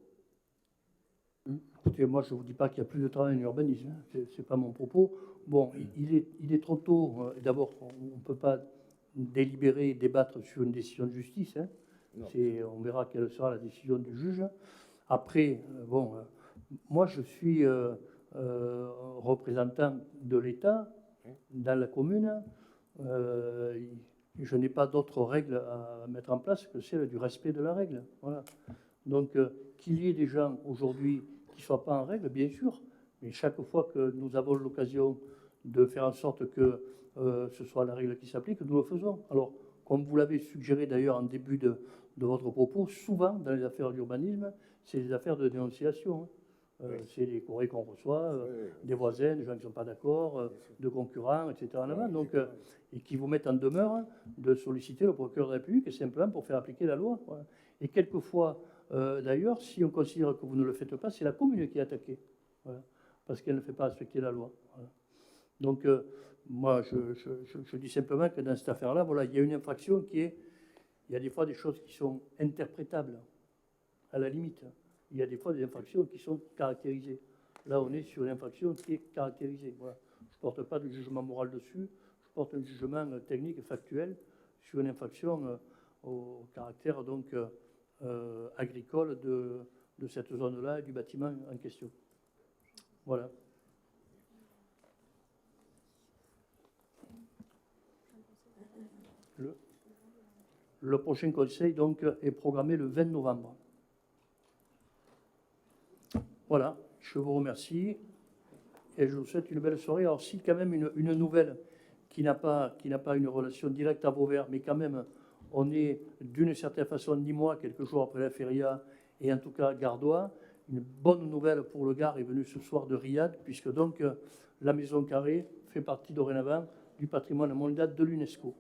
Écoutez, moi, je ne vous dis pas qu'il n'y a plus de travail en urbanisme, hein. Ce n'est pas mon propos. Bon, il est trop tôt. D'abord, on ne peut pas délibérer et débattre sur une décision de justice, hein. On verra quelle sera la décision du juge. Après, bon, moi, je suis représentant de l'État dans la commune. Je n'ai pas d'autres règles à mettre en place que celle du respect de la règle. Voilà. Donc, qu'il y ait des gens aujourd'hui qui ne soient pas en règle, bien sûr, mais chaque fois que nous avons l'occasion de faire en sorte que ce soit la règle qui s'applique, nous le faisons. Alors, comme vous l'avez suggéré d'ailleurs en début de votre propos, souvent dans les affaires d'urbanisme, c'est des affaires de dénonciation. C'est des courriers qu'on reçoit, des voisins, des gens qui ne sont pas d'accord, de concurrents, etc. Donc, et qui vous mettent en demeure de solliciter le procureur de la République simplement pour faire appliquer la loi. Voilà. Et quelquefois, d'ailleurs, si on considère que vous ne le faites pas, c'est la commune qui est attaquée, voilà, parce qu'elle ne fait pas respecter la loi. Voilà. Donc, moi, je dis simplement que dans cette affaire-là, voilà, il y a une infraction qui est... Il y a des fois des choses qui sont interprétables, à la limite. Il y a des fois des infractions qui sont caractérisées. Là, on est sur une infraction qui est caractérisée. Voilà. Je ne porte pas de jugement moral dessus, je porte un jugement technique et factuel sur une infraction au caractère donc, agricole de cette zone-là et du bâtiment en question. Voilà. Le prochain conseil donc, est programmé le 20 novembre. Voilà, je vous remercie et je vous souhaite une belle soirée. Alors, si quand même une nouvelle qui n'a pas une relation directe à Vauvert, mais quand même, on est d'une certaine façon 10 mois, quelques jours après la feria, et en tout cas gardois. Une bonne nouvelle pour le Gard est venue ce soir de Riyad, puisque donc la Maison Carrée fait partie dorénavant du patrimoine mondial de l'UNESCO.